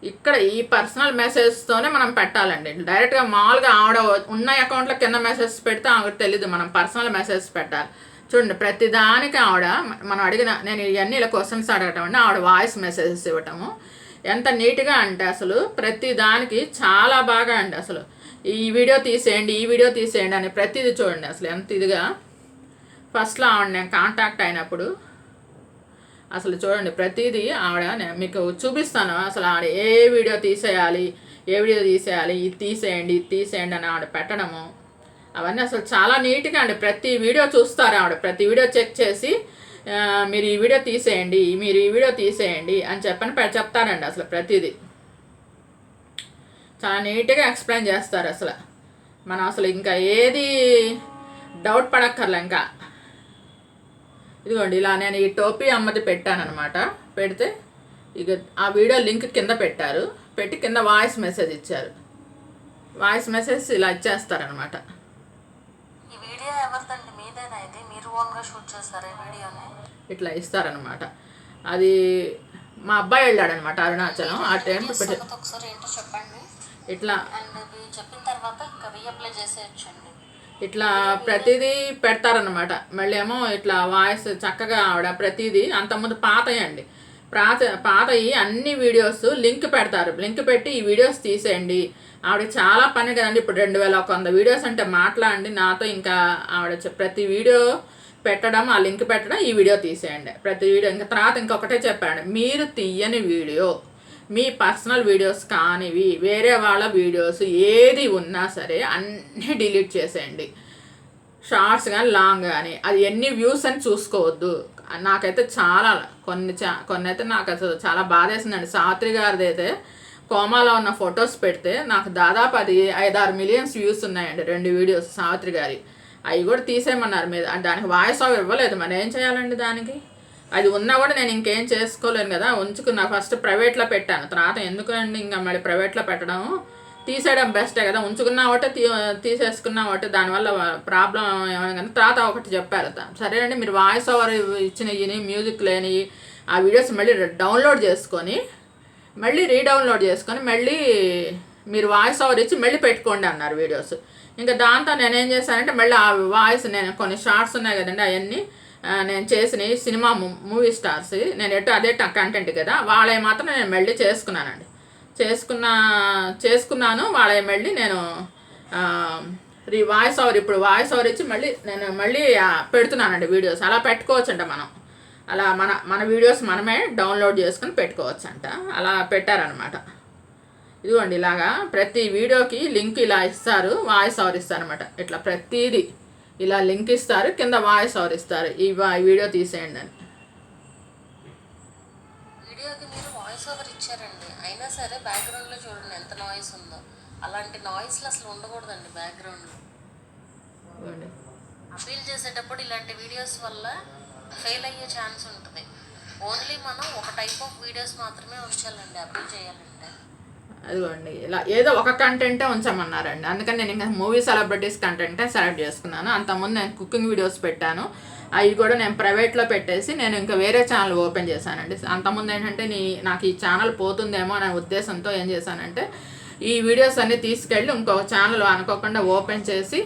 ఇక్కడ ఈ పర్సనల్ మెసేజ్తోనే మనం పెట్టాలండి. డైరెక్ట్గా మామూలుగా ఆవిడ ఉన్న అకౌంట్లో కింద మెసేజ్ పెడితే ఆవిడకి తెలీదు, మనం పర్సనల్ మెసేజ్ పెట్టాలి. చూడండి ప్రతిదానికి ఆవిడ మనం అడిగిన, నేను ఇవన్నీ ఇలా క్వశ్చన్స్ అడగటం అండి, ఆవిడ వాయిస్ మెసేజెస్ ఇవ్వటము. ఎంత నీట్గా అంటే అసలు ప్రతి దానికి చాలా బాగా అండి. అసలు ఈ వీడియో తీసేయండి, ఈ వీడియో తీసేయండి అని ప్రతిదీ చూడండి అసలు ఎంత ఇదిగా. ఫస్ట్లో ఆవిడ నేను కాంటాక్ట్ అయినప్పుడు అసలు చూడండి ప్రతిదీ ఆవిడ, నేను మీకు చూపిస్తాను అసలు ఆవిడ ఏ వీడియో తీసేయాలి, ఏ వీడియో తీసేయాలి, ఇది తీసేయండి, ఇది తీసేయండి అని ఆవిడ పెట్టడము అవన్నీ అసలు చాలా నీట్గా అండి. ప్రతి వీడియో చూస్తారు ఆవిడ, ప్రతి వీడియో చెక్ చేసి మీరు ఈ వీడియో తీసేయండి, మీరు ఈ వీడియో తీసేయండి అని చెప్తారండి. అసలు ప్రతిదీ చాలా నీట్గా ఎక్స్ప్లెయిన్ చేస్తారు అసలు. మనం అసలు ఇంకా ఏది డౌట్ పడక్కర్లే ఇంకా. ఇదిగోండి ఇలా నేను ఈ టోపీ అమ్మది పెట్టానమాట. పెడితే ఇక ఆ వీడియో లింక్ కింద పెట్టారు, పెట్టి కింద వాయిస్ మెసేజ్ ఇచ్చారు. వాయిస్ మెసేజ్ ఇలా ఇచ్చేస్తారనమాట. ఈ వీడియో ఎవరిదండి? మీదేనా ఇది? మీరు ఓన్గా షూట్ చేస్తారా ఈ వీడియోని? ఇట్లా ఇస్తారనమాట. అది మా అబ్బాయి వెళ్ళాడనమాట అరుణాచలం. ఆ టైం ఒకసారి ఏంటో చెప్పండి. ఇట్లా అండ్ చెప్పిన తర్వాత ఇంకా రీఅప్లై చేసేయచ్చండి. ఇట్లా ప్రతిదీ పెడతారనమాట. మళ్ళీ ఏమో ఇట్లా వాయిస్ చక్కగా ఆవిడ ప్రతిదీ అంతకుముందు పాతయండి, పాతయి అన్ని వీడియోస్ లింక్ పెడతారు. లింక్ పెట్టి ఈ వీడియోస్ తీసేయండి. ఆవిడ చాలా పని కదండి. ఇప్పుడు 2100 వీడియోస్ అంటే మాట్లాడండి నాతో. ఇంకా ఆవిడ ప్రతి వీడియో పెట్టడం, ఆ లింక్ పెట్టడం, ఈ వీడియో తీసేయండి ప్రతి వీడియో. ఇంకా తర్వాత ఇంకొకటే చెప్పాడు, మీరు తీయని వీడియో, మీ పర్సనల్ వీడియోస్ కానివి వేరే వాళ్ళ వీడియోస్ ఏది ఉన్నా సరే అన్నీ డిలీట్ చేసేయండి. షార్ట్స్ కానీ లాంగ్ కానీ అది ఎన్ని వ్యూస్ అని చూసుకోవద్దు. నాకైతే చాలా కొన్ని అయితే నాకు అసలు చాలా బాధేసిందండి. సావిత్రి గారిది అయితే కోమాలో ఉన్న ఫొటోస్ పెడితే నాకు దాదాపు అది 5-6 మిలియన్స్ వ్యూస్ ఉన్నాయండి 2 వీడియోస్ సావిత్రి గారి. అవి కూడా తీసేయమన్నారు మీద. దానికి వాయిస్ ఓవర్ ఇవ్వలేదు, మరి ఏం చేయాలండి దానికి? అది ఉన్నా కూడా నేను ఇంకేం చేసుకోలేను కదా, ఉంచుకున్నా. ఫస్ట్ ప్రైవేట్లో పెట్టాను, తర్వాత ఎందుకండి ఇంకా మళ్ళీ ప్రైవేట్లో పెట్టడం, తీసేయడం బెస్టే కదా. ఉంచుకున్నా ఒకటే తీసేసుకున్నా ఒకటే, దానివల్ల ప్రాబ్లం ఏమైనా కానీ. తర్వాత ఒకటి చెప్పారు, సరేనండి మీరు వాయిస్ ఓవర్ ఇచ్చినవి మ్యూజిక్ లేని ఆ వీడియోస్ మళ్ళీ డౌన్లోడ్ చేసుకొని మళ్ళీ రీడౌన్లోడ్ చేసుకొని మళ్ళీ మీరు వాయిస్ ఓవర్ ఇచ్చి మళ్ళీ పెట్టుకోండి అన్నారు వీడియోస్. ఇంకా దాంతో నేనేం చేశానంటే మళ్ళీ ఆ వాయిస్, నేను కొన్ని షార్ట్స్ ఉన్నాయి కదండి అవన్నీ నేను చేసినవి సినిమా మూవీ స్టార్స్, నేను ఎటు అదే కంటెంట్ కదా, వాళ్ళవి మాత్రం నేను మళ్ళీ చేసుకున్నానండి. చేసుకున్నాను వాళ్ళవి మళ్ళీ నేను వాయిస్ ఓవర్, ఇప్పుడు వాయిస్ ఓవర్ ఇచ్చి నేను మళ్ళీ పెడుతున్నానండి వీడియోస్. అలా పెట్టుకోవచ్చంట మనం. అలా మన వీడియోస్ మనమే డౌన్లోడ్ చేసుకుని పెట్టుకోవచ్చంట. అలా పెట్టారనమాట. ఇదిగోండి ఇలాగా ప్రతి వీడియోకి లింక్ ఇలా ఇస్తారు, వాయిస్ ఓవర్ ఇస్తారనమాట. ఇట్లా ప్రతిదీ ఇలా లింక్ ఇస్తారు, కింద వాయిస్ ఓవర్ ఇస్తారు, ఈ వీడియో తీసేయండి అని. వీడియోకి మీరు వాయిస్ ఓవర్ ఇచ్చారండి, అయినా సరే బ్యాక్గ్రౌండ్లో చూడండి ఎంత నాయిస్ ఉందో. అలాంటి నాయిస్లు అసలు ఉండకూడదండి బ్యాక్గ్రౌండ్లో. అపీల్ చేసేటప్పుడు ఇలాంటి వీడియోస్ వల్ల ఫెయిల్ అయ్యే ఛాన్స్ ఉంటుంది. ఓన్లీ మనం ఒక టైప్ ఆఫ్ వీడియోస్ మాత్రమే ఉంచాలండి అపీల్ చేయాలంటే. అదిగోండి ఇలా ఏదో ఒక కంటెంటే ఉంచమన్నారండి. అందుకని నేను ఇంకా మూవీ సెలబ్రిటీస్ కంటెంటే సెలెక్ట్ చేసుకున్నాను. అంతకుముందు నేను కుకింగ్ వీడియోస్ పెట్టాను, అవి కూడా నేను ప్రైవేట్లో పెట్టేసి నేను ఇంకా వేరే ఛానల్ ఓపెన్ చేశానండి. అంతకుముందు ఏంటంటే నాకు ఈ ఛానల్ పోతుందేమో అనే ఉద్దేశంతో ఏం చేశానంటే ఈ వీడియోస్ అన్నీ తీసుకెళ్ళి ఇంకొక ఛానల్ అనుకోకుండా ఓపెన్ చేసి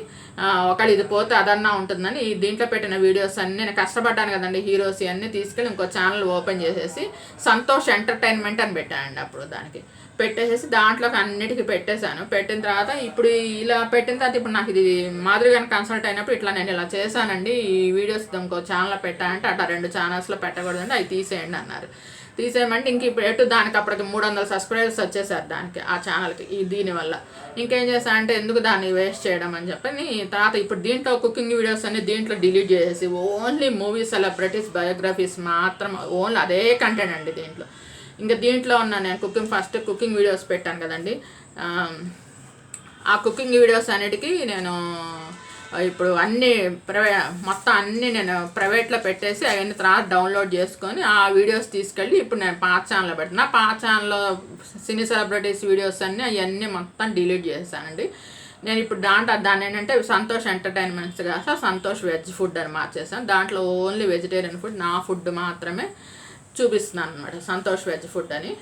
ఒకళ్ళు ఇది పోతే అదన్నా ఉంటుందని దీంట్లో పెట్టిన వీడియోస్ అన్నీ నేను కష్టపడ్డాను కదండి, హీరోస్ అన్నీ తీసుకెళ్ళి ఇంకో ఛానల్ ఓపెన్ చేసేసి సంతోష్ ఎంటర్టైన్మెంట్ అని పెట్టానండి. అప్పుడు దానికి పెట్టేసేసి దాంట్లోకి అన్నిటికీ పెట్టేశాను. పెట్టిన తర్వాత ఇప్పుడు ఇలా పెట్టిన తర్వాత ఇప్పుడు నాకు ఇది మాధురి గారిని కన్సల్ట్ అయినప్పుడు ఇట్లా నేను ఇలా చేశానండి, ఈ వీడియోస్ ఇంకో ఛానల్లో పెట్టానంటే అట్లా 2 ఛానల్స్లో పెట్టకూడదండి, అవి తీసేయండి అన్నారు. తీసేయమంటే ఇంక ఇప్పుడు ఎటు దానికి అప్పటికి 300 సబ్స్క్రైబర్స్ వచ్చేసారు దానికి, ఆ ఛానల్కి. దీనివల్ల ఇంకేం చేశానంటే ఎందుకు దాన్ని వేస్ట్ చేయడం అని చెప్పని తర్వాత ఇప్పుడు దీంట్లో కుకింగ్ వీడియోస్ అన్ని దీంట్లో డిలీట్ చేసేసి ఓన్లీ మూవీ సెలబ్రిటీస్ బయోగ్రఫీస్ మాత్రం, ఓన్లీ అదే కంటెంట్ అండి దీంట్లో. ఇంకా దీంట్లో ఉన్న నేను ఫస్ట్ కుకింగ్ వీడియోస్ పెట్టాను కదండి, ఆ కుకింగ్ వీడియోస్ అన్నిటికీ నేను ఇప్పుడు మొత్తం అన్నీ నేను ప్రైవేట్లో పెట్టేసి అవన్నీ తర్వాత డౌన్లోడ్ చేసుకొని ఆ వీడియోస్ తీసుకెళ్ళి ఇప్పుడు నేను పాత ఛానల్లో పెట్టిన. పాత ఛానల్లో సినీ సెలబ్రిటీస్ వీడియోస్ అన్నీ అవన్నీ మొత్తం డిలీట్ చేశానండి. నేను ఇప్పుడు దాన్ని ఏంటంటే సంతోష్ ఎంటర్టైన్మెంట్స్ కాస్త సంతోష్ వెజ్ ఫుడ్ అని మార్చేసాను. దాంట్లో ఓన్లీ వెజిటేరియన్ ఫుడ్, నా ఫుడ్ మాత్రమే చూపిస్తున్నాను అనమాట, సంతోష్ వెజ్ ఫుడ్ అని.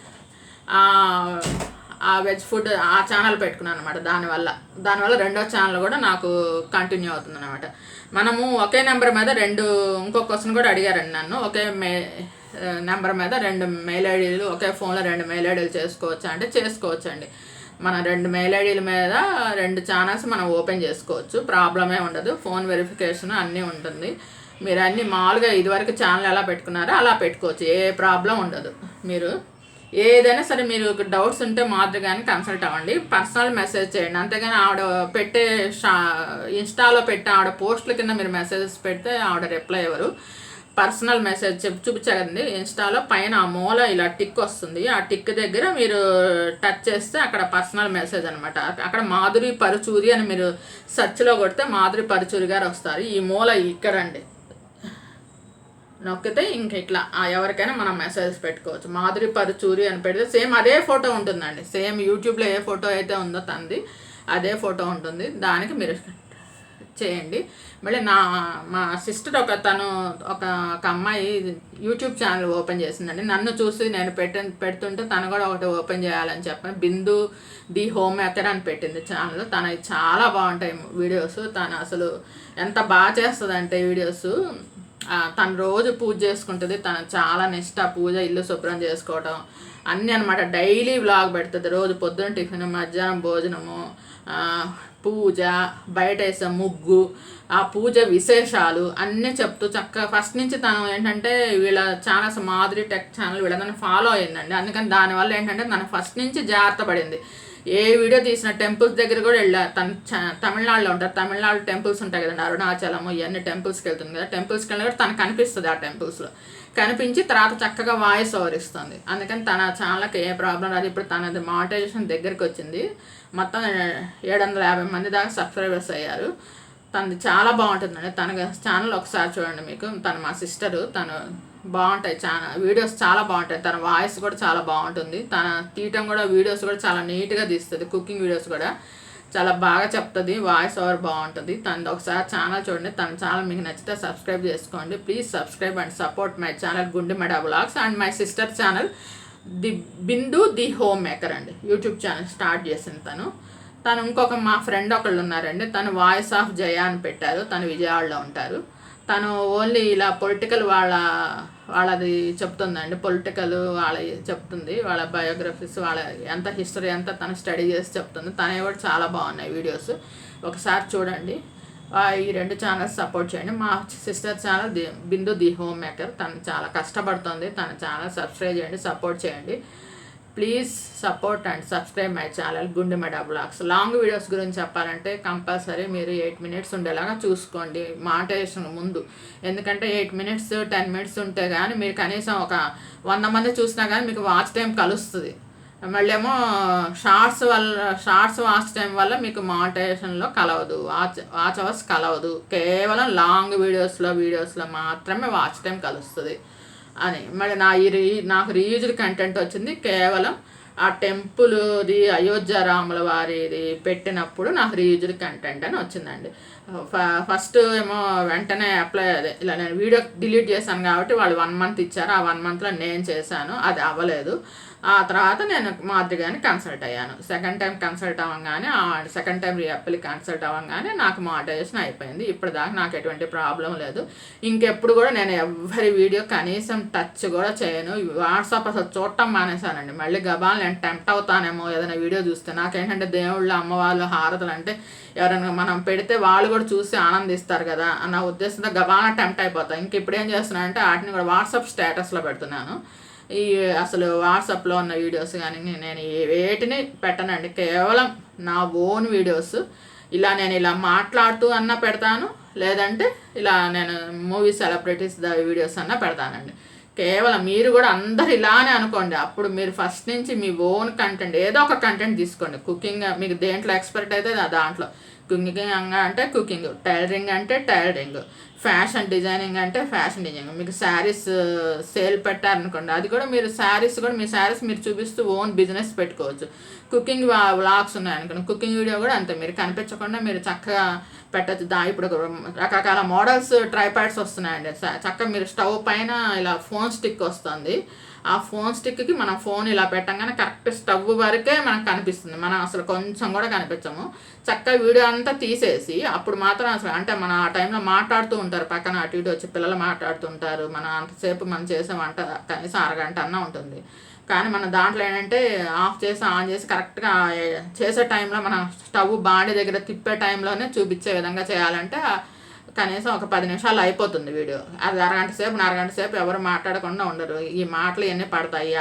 ఆ వెజ్ ఫుడ్ ఆ ఛానల్ పెట్టుకున్నాను అనమాట. దానివల్ల రెండో ఛానల్ కూడా నాకు కంటిన్యూ అవుతుంది అనమాట. మనము ఒకే నెంబర్ మీద ఇంకో క్వశ్చన్ కూడా అడిగారండి నన్ను, నెంబర్ మీద 2 మెయిల్ ఐడీలు, ఒకే ఫోన్లో 2 మెయిల్ ఐడీలు చేసుకోవచ్చా అంటే చేసుకోవచ్చండి. మన 2 మెయిల్ ఐడీల మీద 2 ఛానల్స్ మనం ఓపెన్ చేసుకోవచ్చు, ప్రాబ్లమే ఉండదు. ఫోన్ వెరిఫికేషన్ అన్నీ ఉంటుంది. మీరు అన్నీ మామూలుగా ఇదివరకు ఛానల్ ఎలా పెట్టుకున్నారో అలా పెట్టుకోవచ్చు, ఏ ప్రాబ్లం ఉండదు. మీరు ఏదైనా సరే మీరు డౌట్స్ ఉంటే మాదిరి కానీ కన్సల్ట్ అవ్వండి, పర్సనల్ మెసేజ్ చేయండి. అంతేగాని ఆవిడ పెట్టే ఇన్స్టాలో పెట్టే ఆవిడ పోస్టుల కింద మీరు మెసేజెస్ పెడితే ఆవిడ రిప్లై ఇవ్వరు. పర్సనల్ మెసేజ్ చూపించగండి. ఇన్స్టాలో పైన ఆ మూల ఇలా టిక్ వస్తుంది, ఆ టిక్ దగ్గర మీరు టచ్ చేస్తే అక్కడ పర్సనల్ మెసేజ్ అనమాట. అక్కడ మాధురి పరుచూరి అని మీరు సెర్చ్లో కొడితే మాధురి పరుచూరి గారు వస్తారు. ఈ మూల ఇక్కడండి నొక్కితే ఇంక ఇట్లా ఎవరికైనా మనం మెసేజ్ పెట్టుకోవచ్చు. మాధురి పరుచూరి అని పెడితే సేమ్ అదే ఫోటో ఉంటుందండి. సేమ్ యూట్యూబ్లో ఏ ఫోటో అయితే ఉందో తంది అదే ఫోటో ఉంటుంది. దానికి మీరు చేయండి. మళ్ళీ మా సిస్టర్ తను ఒక అమ్మాయి యూట్యూబ్ ఛానల్ ఓపెన్ చేసిందండి. నన్ను చూసి నేను పెడుతుంటే తను కూడా ఒకటి ఓపెన్ చేయాలని చెప్పాను. బిందు ది హోమ్ మేకర్ అని పెట్టింది ఛానల్. తనవి చాలా బాగుంటాయి వీడియోస్. తను అసలు ఎంత బాగా చేస్తుందంటే వీడియోస్. తను రోజు పూజ చేసుకుంటుంది. తను చాలా నిష్ట, పూజ, ఇల్లు శుభ్రం చేసుకోవడం అన్నీ అనమాట. డైలీ వ్లాగ్ పెడుతుంది. రోజు పొద్దున్న టిఫిన్, మధ్యాహ్నం భోజనము, పూజ, బయట వేసే ముగ్గు, ఆ పూజ విశేషాలు అన్నీ చెప్తూ చక్కగా ఫస్ట్ నుంచి తను ఏంటంటే వీళ్ళ ఛానల్స్ మాధురి టెక్ ఛానల్ వీళ్ళని ఫాలో అయిందండి. అందుకని దానివల్ల ఏంటంటే తను ఫస్ట్ నుంచి జాగ్రత్త పడింది. ఏ వీడియో తీసిన టెంపుల్స్ దగ్గర కూడా వెళ్ళారు. తను తమిళనాడులో ఉంటారు. తమిళనాడు టెంపుల్స్ ఉంటాయి కదండి, అరుణాచలము ఇవన్నీ టెంపుల్స్కి వెళ్తుంది కదా. టెంపుల్స్కి వెళ్ళిన కూడా తనకు కనిపిస్తుంది. ఆ టెంపుల్స్లో కనిపించి తర్వాత చక్కగా వాయిస్ ఓవర్ ఇస్తుంది. అందుకని తన ఛానల్కి ఏ ప్రాబ్లం రాదు. ఇప్పుడు తనది మానిటైజేషన్ దగ్గరికి వచ్చింది. మొత్తం 750 మంది దాకా సబ్స్క్రైబర్స్ అయ్యారు. తనది చాలా బాగుంటుందండి. తన ఛానల్ ఒకసారి చూడండి. మీకు తను మా సిస్టరు, తను బాగుంటాయి ఛానల్ వీడియోస్ చాలా బాగుంటాయి. తన వాయిస్ కూడా చాలా బాగుంటుంది. తన తీయటం కూడా వీడియోస్ కూడా చాలా నీట్గా తీస్తుంది. కుకింగ్ వీడియోస్ కూడా చాలా బాగా చెప్తుంది. వాయిస్ ఓవర్ బాగుంటుంది. తనది ఒకసారి ఛానల్ చూడండి. తన ఛానల్ మీకు నచ్చితే సబ్స్క్రైబ్ చేసుకోండి. Please subscribe and support my channel Gundemeda vlogs and my sister channel the Bindu the home maker అండి. యూట్యూబ్ ఛానల్ స్టార్ట్ చేసింది తను ఇంకొక మా ఫ్రెండ్ ఒకళ్ళు ఉన్నారండి. తను వాయిస్ ఆఫ్ జయ అని పెట్టారు. తను విజయవాడలో ఉంటారు. తను ఓన్లీ ఇలా పొలిటికల్ వాళ్ళది చెప్తుందండి. పొలిటికల్ వాళ్ళ చెప్తుంది, వాళ్ళ బయోగ్రఫీస్, వాళ్ళ ఎంత హిస్టరీ అంతా తను స్టడీ చేసి చెప్తుంది. తనవి కూడా చాలా బాగున్నాయి వీడియోస్. ఒకసారి చూడండి. ఈ 2 ఛానల్స్ సపోర్ట్ చేయండి. మా sister channel Bindu the home maker. తను చాలా కష్టపడుతుంది. తన ఛానల్ సబ్స్క్రైబ్ చేయండి, సపోర్ట్ చేయండి. Please support and subscribe my channel Gundemeda vlogs. Long videos గురించి చెప్పాలంటే కంపల్సరీ మీరు 8 minutes ఉండేలాగా చూసుకోండి మానిటైజేషన్ ముందు. ఎందుకంటే 8 minutes 10 minutes ఉంటే కానీ మీరు కనీసం ఒక 100 మంది చూసినా కానీ మీకు వాచ్ టైం కలుస్తుంది. మళ్ళీ ఏమో షార్ట్స్ వాచ్ టైం వల్ల మీకు మానిటైజేషన్లో కలవదు, వాచ్ అవర్స్ కలవదు. కేవలం లాంగ్ వీడియోస్లో మాత్రమే వాచ్ టైం కలుస్తుంది అని. మళ్ళీ నాకు రీయూజ్డ్ కంటెంట్ వచ్చింది కేవలం ఆ టెంపుల్ది అయోధ్య రాముల వారిది పెట్టినప్పుడు నాకు రీయూజ్డ్ కంటెంట్ అని వచ్చిందండి. ఫస్ట్ ఏమో వెంటనే ఇలా నేను వీడియో డిలీట్ చేశాను కాబట్టి వాళ్ళు 1 month ఇచ్చారు. ఆ 1 monthలో నేను చేశాను, అది అవ్వలేదు. ఆ తర్వాత నేను మాదిరి గారిని కన్సల్ట్ అయ్యాను. సెకండ్ టైం కన్సల్ట్ అవ్వగానే సెకండ్ టైం రీయాప్కి కన్సల్ట్ అవ్వగానే నాకు మానిటైజేషన్ అయిపోయింది. ఇప్పటిదాకా నాకు ఎటువంటి ప్రాబ్లం లేదు. ఇంకెప్పుడు కూడా నేను ఎవరి వీడియో కనీసం టచ్ కూడా చేయను. వాట్సాప్ అసలు చూడటం మానేశానండి. మళ్ళీ గబాలు నేను టెంప్ట్ అవుతానేమో ఏదైనా వీడియో చూస్తే. నాకేంటంటే దేవుళ్ళు, అమ్మవాళ్ళు, హారతులు అంటే ఎవరైనా మనం పెడితే వాళ్ళు కూడా చూసి ఆనందిస్తారు కదా అన్న ఉద్దేశంతో గబాలా టెంప్ట్ అయిపోతాను. ఇంక ఇప్పుడు ఏం చేస్తున్నాను అంటే వాటిని కూడా వాట్సాప్ స్టేటస్లో పెడుతున్నాను. అసలు వాట్సాప్లో ఉన్న వీడియోస్ కానీ నేను వేటిని పెట్టనండి. కేవలం నా ఓన్ వీడియోస్. నేను ఇలా మాట్లాడుతూ అన్నా పెడతాను, లేదంటే ఇలా నేను మూవీ సెలబ్రిటీస్ వీడియోస్ అన్నా పెడతానండి. కేవలం మీరు కూడా అందరు ఇలానే అనుకోండి. అప్పుడు మీరు ఫస్ట్ నుంచి మీ ఓన్ కంటెంట్ ఏదో ఒక కంటెంట్ తీసుకోండి. కుకింగ్ మీకు దేంట్లో ఎక్స్పర్ట్ అయితే దాంట్లో, కుకింగ్ అంటే కుకింగ్, టైలరింగ్ అంటే టైలరింగ్, ఫ్యాషన్ డిజైనింగ్ అంటే ఫ్యాషన్ డిజైనింగ్. మీకు శారీస్ సేల్ పెట్టారనుకోండి, అది కూడా మీరు శారీస్ కూడా మీ శారీస్ మీరు చూపిస్తూ ఓన్ బిజినెస్ పెట్టుకోవచ్చు. కుకింగ్ వ్లాగ్స్ ఉన్నాయనుకోండి, కుకింగ్ వీడియో కూడా అంతే. మీరు కనిపించకుండా మీరు చక్కగా పెట్టచ్చు. ఇప్పుడు రకరకాల మోడల్స్ ట్రైపాడ్స్ వస్తున్నాయండి. చక్కగా మీరు స్టవ్ పైన ఇలా ఫోన్ స్టిక్ వస్తుంది. ఆ ఫోన్ స్టిక్కి మనం ఫోన్ ఇలా పెట్టంగానే కరెక్ట్ స్టవ్ వరకే మనకు కనిపిస్తుంది. మనం అసలు కొంచెం కూడా కనిపించము. చక్కగా వీడియో అంతా తీసేసి అప్పుడు మాత్రం అసలు అంటే మనం ఆ టైంలో మాట్లాడుతూ ఉంటారు పక్కన అటు ఇటు వచ్చి పిల్లలు మాట్లాడుతుంటారు. మనం అంతసేపు మనం చేసే వంట కనీసం అరగంట అన్న ఉంటుంది. కానీ మన దాంట్లో ఏంటంటే ఆఫ్ చేసి ఆన్ చేసి కరెక్ట్గా చేసే టైంలో మనం స్టవ్ బాండి దగ్గర తిప్పే టైంలోనే చూపించే విధంగా చేయాలంటే కనీసం ఒక 10 నిమిషాలు అయిపోతుంది వీడియో. అది అరగంట సేపు ఎవరు మాట్లాడకుండా ఉండరు. ఈ మాటలు ఇవన్నీ పడతాయి,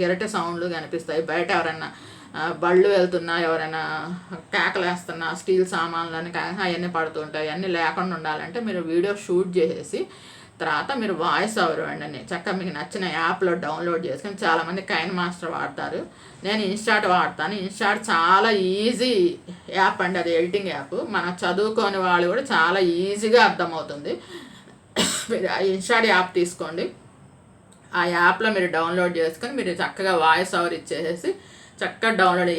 గిరటి సౌండ్లు కనిపిస్తాయి. బయట ఎవరైనా బళ్ళు వెళ్తున్నా, ఎవరైనా కేకలేస్తున్నా, స్టీల్ సామాన్లని అవన్నీ పడుతుంటాయి. అవన్నీ లేకుండా ఉండాలంటే మీరు వీడియో షూట్ చేసేసి తర్వాత మీరు వాయిస్ ఓవర్ ఇవ్వండి. చక్కగా మీకు నచ్చిన యాప్లో డౌన్లోడ్ చేసుకొని, చాలామంది కైన్ మాస్టర్ వాడతారు, నేను ఇన్స్టాట్ వాడతాను. ఇన్స్టాట్ చాలా ఈజీ యాప్ అండి, అది ఎడిటింగ్ యాప్. మన చదువుకోని వాళ్ళు కూడా చాలా ఈజీగా అర్థమవుతుంది. మీరు ఆ ఇన్స్టాట్ యాప్ తీసుకోండి. ఆ యాప్లో మీరు డౌన్లోడ్ చేసుకొని మీరు చక్కగా వాయిస్ ఓవర్ ఇచ్చేసేసి చక్కగా డౌన్లోడ్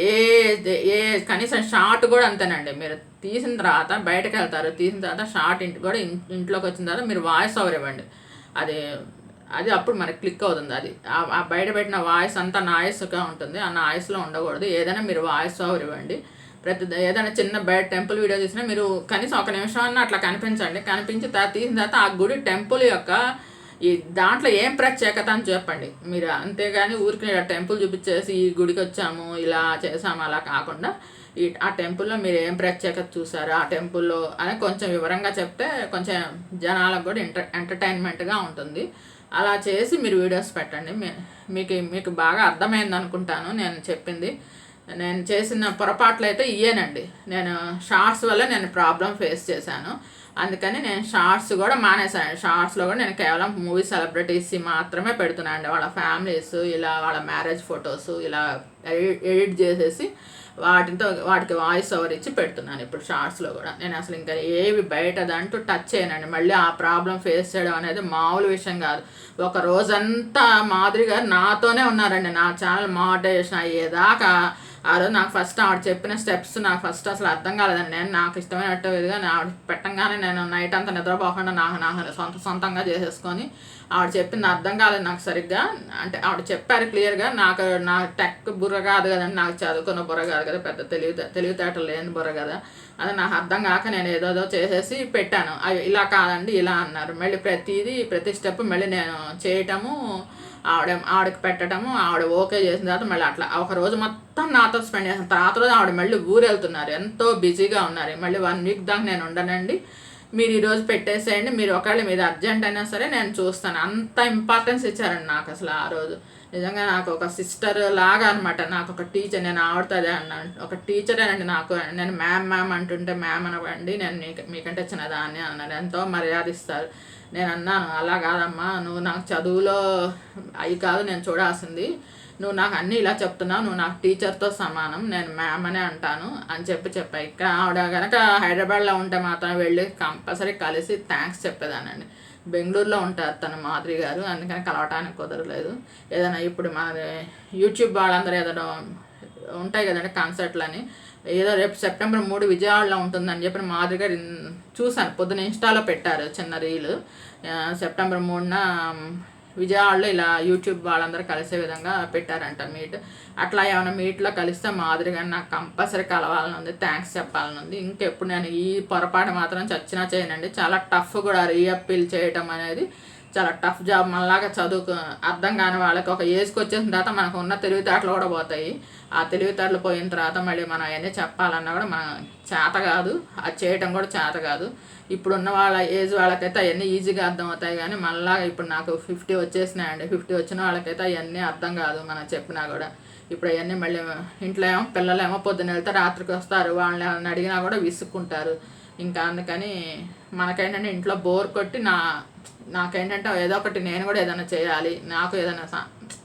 కనీసం షార్ట్ కూడా అంతేనండి. మీరు తీసిన తర్వాత బయటకు వెళ్తారు, తీసిన తర్వాత షార్ట్ ఇంట్లోకి వచ్చిన తర్వాత మీరు వాయిస్ ఓవర్ ఇవ్వండి. అది అప్పుడు మనకి క్లిక్ అవుతుంది. అది ఆ బయట పెట్టిన వాయిస్ అంతా నాయిస్గా ఉంటుంది, ఆ నాయిస్లో ఉండకూడదు. ఏదైనా మీరు వాయిస్ ఓవర్ ఇవ్వండి. ఏదైనా చిన్న బయట టెంపుల్ వీడియో తీసినా మీరు కనీసం 1 నిమిషం అన్న అట్లా కనిపించి తీసిన తర్వాత ఆ గుడి టెంపుల్ యొక్క ఈ దాంట్లో ఏం ప్రత్యేకత అని చెప్పండి మీరు. అంతేగాని ఊరికి టెంపుల్ చూపించేసి ఈ గుడికి వచ్చాము ఇలా చేసాము అలా కాకుండా ఆ టెంపుల్లో మీరు ఏం ప్రత్యేకత చూసారు ఆ టెంపుల్లో అని కొంచెం వివరంగా చెప్తే కొంచెం జనాలకు కూడా ఎంటర్టైన్మెంట్గా ఉంటుంది. అలా చేసి మీరు వీడియోస్ పెట్టండి. మీకు బాగా అర్థమైంది అనుకుంటాను నేను చెప్పింది. నేను చేసిన పొరపాట్లు అయితే ఇయ్యేనండి. నేను షార్ట్స్ వల్ల నేను ప్రాబ్లం ఫేస్ చేశాను, అందుకని నేను షార్ట్స్ కూడా మానేశాను. షార్ట్స్లో కూడా నేను కేవలం మూవీ సెలబ్రిటీస్ మాత్రమే పెడుతున్నాను అండి. వాళ్ళ ఫ్యామిలీస్ ఇలా వాళ్ళ మ్యారేజ్ ఫొటోస్ ఇలా ఎడిట్ చేసేసి వాటికి వాయిస్ ఓవర్ ఇచ్చి పెడుతున్నాను ఇప్పుడు షార్ట్స్లో కూడా. నేను అసలు ఇంకా ఏవి బయటదంటూ టచ్ చేయనండి. మళ్ళీ ఆ ప్రాబ్లం ఫేస్ చేయడం అనేది మామూలు విషయం కాదు. ఒక రోజంతా మాధురి గారు నాతోనే ఉన్నారండి. నా ఛానల్ మానిటైజేషన్ అయ్యేదాకా ఆ రోజు నాకు ఫస్ట్ ఆవిడ చెప్పిన స్టెప్స్ నాకు ఫస్ట్ అసలు అర్థం కాలేదండి. నాకు ఇష్టమైనట్టు విధిగా ఆవిడ పెట్టంగానే నేను నైట్ అంతా నిద్రపోకుండా నాకు సొంతంగా చేసేసుకొని ఆవిడ చెప్పింది అర్థం కాలేదు నాకు సరిగ్గా. అంటే ఆవిడ చెప్పారు క్లియర్గా. నా టెక్ బుర్ర కాదు కదండి, నాకు చదువుకున్న బుర్ర కాదు కదా, పెద్ద తెలివితేటలు లేని బుర్ర కదా. అది నాకు అర్థం కాక నేను ఏదోదో చేసేసి పెట్టాను. అవి ఇలా కాదండి ఇలా అన్నారు. మళ్ళీ ప్రతి స్టెప్ మళ్ళీ నేను చేయటము, ఆవిడకి పెట్టడము, ఆవిడ ఓకే చేసిన తర్వాత మళ్ళీ అట్లా ఒక రోజు మొత్తం నాతో స్పెండ్ చేసిన తర్వాత రోజు ఆవిడ మళ్ళీ ఊరు వెళ్తున్నారు, ఎంతో బిజీగా ఉన్నారు. మళ్ళీ 1 వీక్ దాకా నేను ఉండనండి, మీరు ఈరోజు పెట్టేసేయండి, మీరు ఒకవేళ మీద అర్జెంట్ అయినా సరే నేను చూస్తాను. అంత ఇంపార్టెన్స్ ఇచ్చారండి నాకు అసలు ఆ రోజు. నిజంగా నాకు ఒక సిస్టర్ లాగా అనమాట, నాకు ఒక టీచర్. నేను ఆవిడతో అదే అన్నాను, ఒక టీచరేనండి నాకు. నేను మ్యామ్ అంటుంటే మ్యామ్ అనవండి, నేను మీకంటే చిన్నదాన్ని అన్నాను. ఎంతో మర్యాద ఇస్తారు. నేను అన్నాను అలా కాదమ్మా, నువ్వు నాకు చదువులో అవి కాదు నేను చూడాల్సింది, నువ్వు నాకు అన్నీ ఇలా చెప్తున్నావు, నువ్వు నాకు టీచర్తో సమానం, నేను మ్యామ్ అనే అంటాను అని చెప్పాను. ఇక్కడ ఆవిడ కనుక హైదరాబాద్లో ఉంటే మాత్రం వెళ్ళి కంపల్సరీ కలిసి థ్యాంక్స్ చెప్పేదానండి. బెంగళూరులో ఉంటారు తను మాధురి గారు, అందుకని కలవటానికి కుదరలేదు. ఏదైనా ఇప్పుడు మన యూట్యూబ్ వాళ్ళందరూ ఏదైనా ఉంటాయి కదండి కన్సర్ట్లని, ఏదో రేపు సెప్టెంబర్ 3 విజయవాడలో ఉంటుందని చెప్పి మాధురి గారు చూశాను, పొద్దున ఇన్స్టాలో పెట్టారు చిన్న రీలు. సెప్టెంబర్ 3న విజయవాడలో ఇలా యూట్యూబ్ వాళ్ళందరూ కలిసే విధంగా పెట్టారంట మీట్. అట్లా ఏమైనా మీట్లో కలిస్తే మాధురి గారిని నాకు కంపల్సరీ కలవాలని ఉంది, థ్యాంక్స్ చెప్పాలని ఉంది. ఇంకెప్పుడు నేను ఈ పొరపాటు మాత్రం చచ్చినా చేయనండి. చాలా టఫ్ కూడా రీఅప్పీల్ చేయటం అనేది చాలా టఫ్ జాబ్. మనలాగా చదువుకు అర్థం కాని వాళ్ళకి ఒక ఏజ్కి వచ్చేసిన తర్వాత మనకు ఉన్న తెలివితేటలు కూడా పోతాయి. ఆ తెలివితేటలు పోయిన తర్వాత మళ్ళీ మనం అవన్నీ చెప్పాలన్నా కూడా మనం చేత కాదు, అది చేయటం కూడా చేత కాదు. ఇప్పుడున్న వాళ్ళ ఏజ్ వాళ్ళకైతే అవన్నీ ఈజీగా అర్థం అవుతాయి, కానీ మళ్ళీ ఇప్పుడు నాకు 50 వచ్చేసినాయండి. 50 వచ్చిన వాళ్ళకైతే అవన్నీ అర్థం కాదు మనం చెప్పినా కూడా. ఇప్పుడు అవన్నీ మళ్ళీ ఇంట్లో ఏమో పిల్లలేమో పొద్దున్న వెళ్తే రాత్రికి వస్తారు, వాళ్ళని అడిగినా కూడా విసుక్కుంటారు. ఇంకా అందుకని మనకేంటంటే ఇంట్లో బోర్ కొట్టి నాకేంటంటే ఏదో ఒకటి నేను కూడా ఏదైనా చేయాలి, నాకు ఏదైనా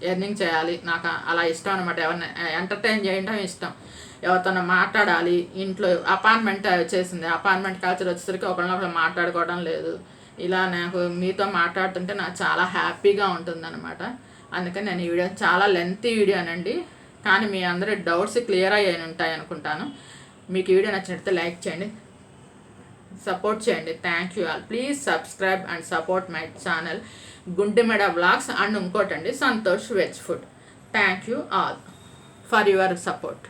ఎర్నింగ్ చేయాలి, నాకు అలా ఇష్టం అనమాట. ఎవరిని ఎంటర్టైన్ చేయడం ఇష్టం, ఎవరితో మాట్లాడాలి. ఇంట్లో అపార్ట్మెంట్ వచ్చేసింది, అపార్ట్మెంట్ కల్చర్ వచ్చేసరికి ఒకరినొకరు మాట్లాడుకోవడం లేదు. ఇలా నాకు మీతో మాట్లాడుతుంటే నాకు చాలా హ్యాపీగా ఉంటుందన్నమాట. అందుకని నేను ఈ వీడియో చాలా లెంతీ వీడియోనండి, కానీ మీ అందరి డౌట్స్ క్లియర్ అయ్యి ఉంటాయి అనుకుంటాను. మీకు ఈ వీడియో నచ్చినట్లయితే లైక్ చేయండి, సపోర్ట్ చేయండి. Thank you all. Please subscribe and support my channel Gundemeda vlogs and ఇంకోటండి Santosh veg food. Thank you all for your support.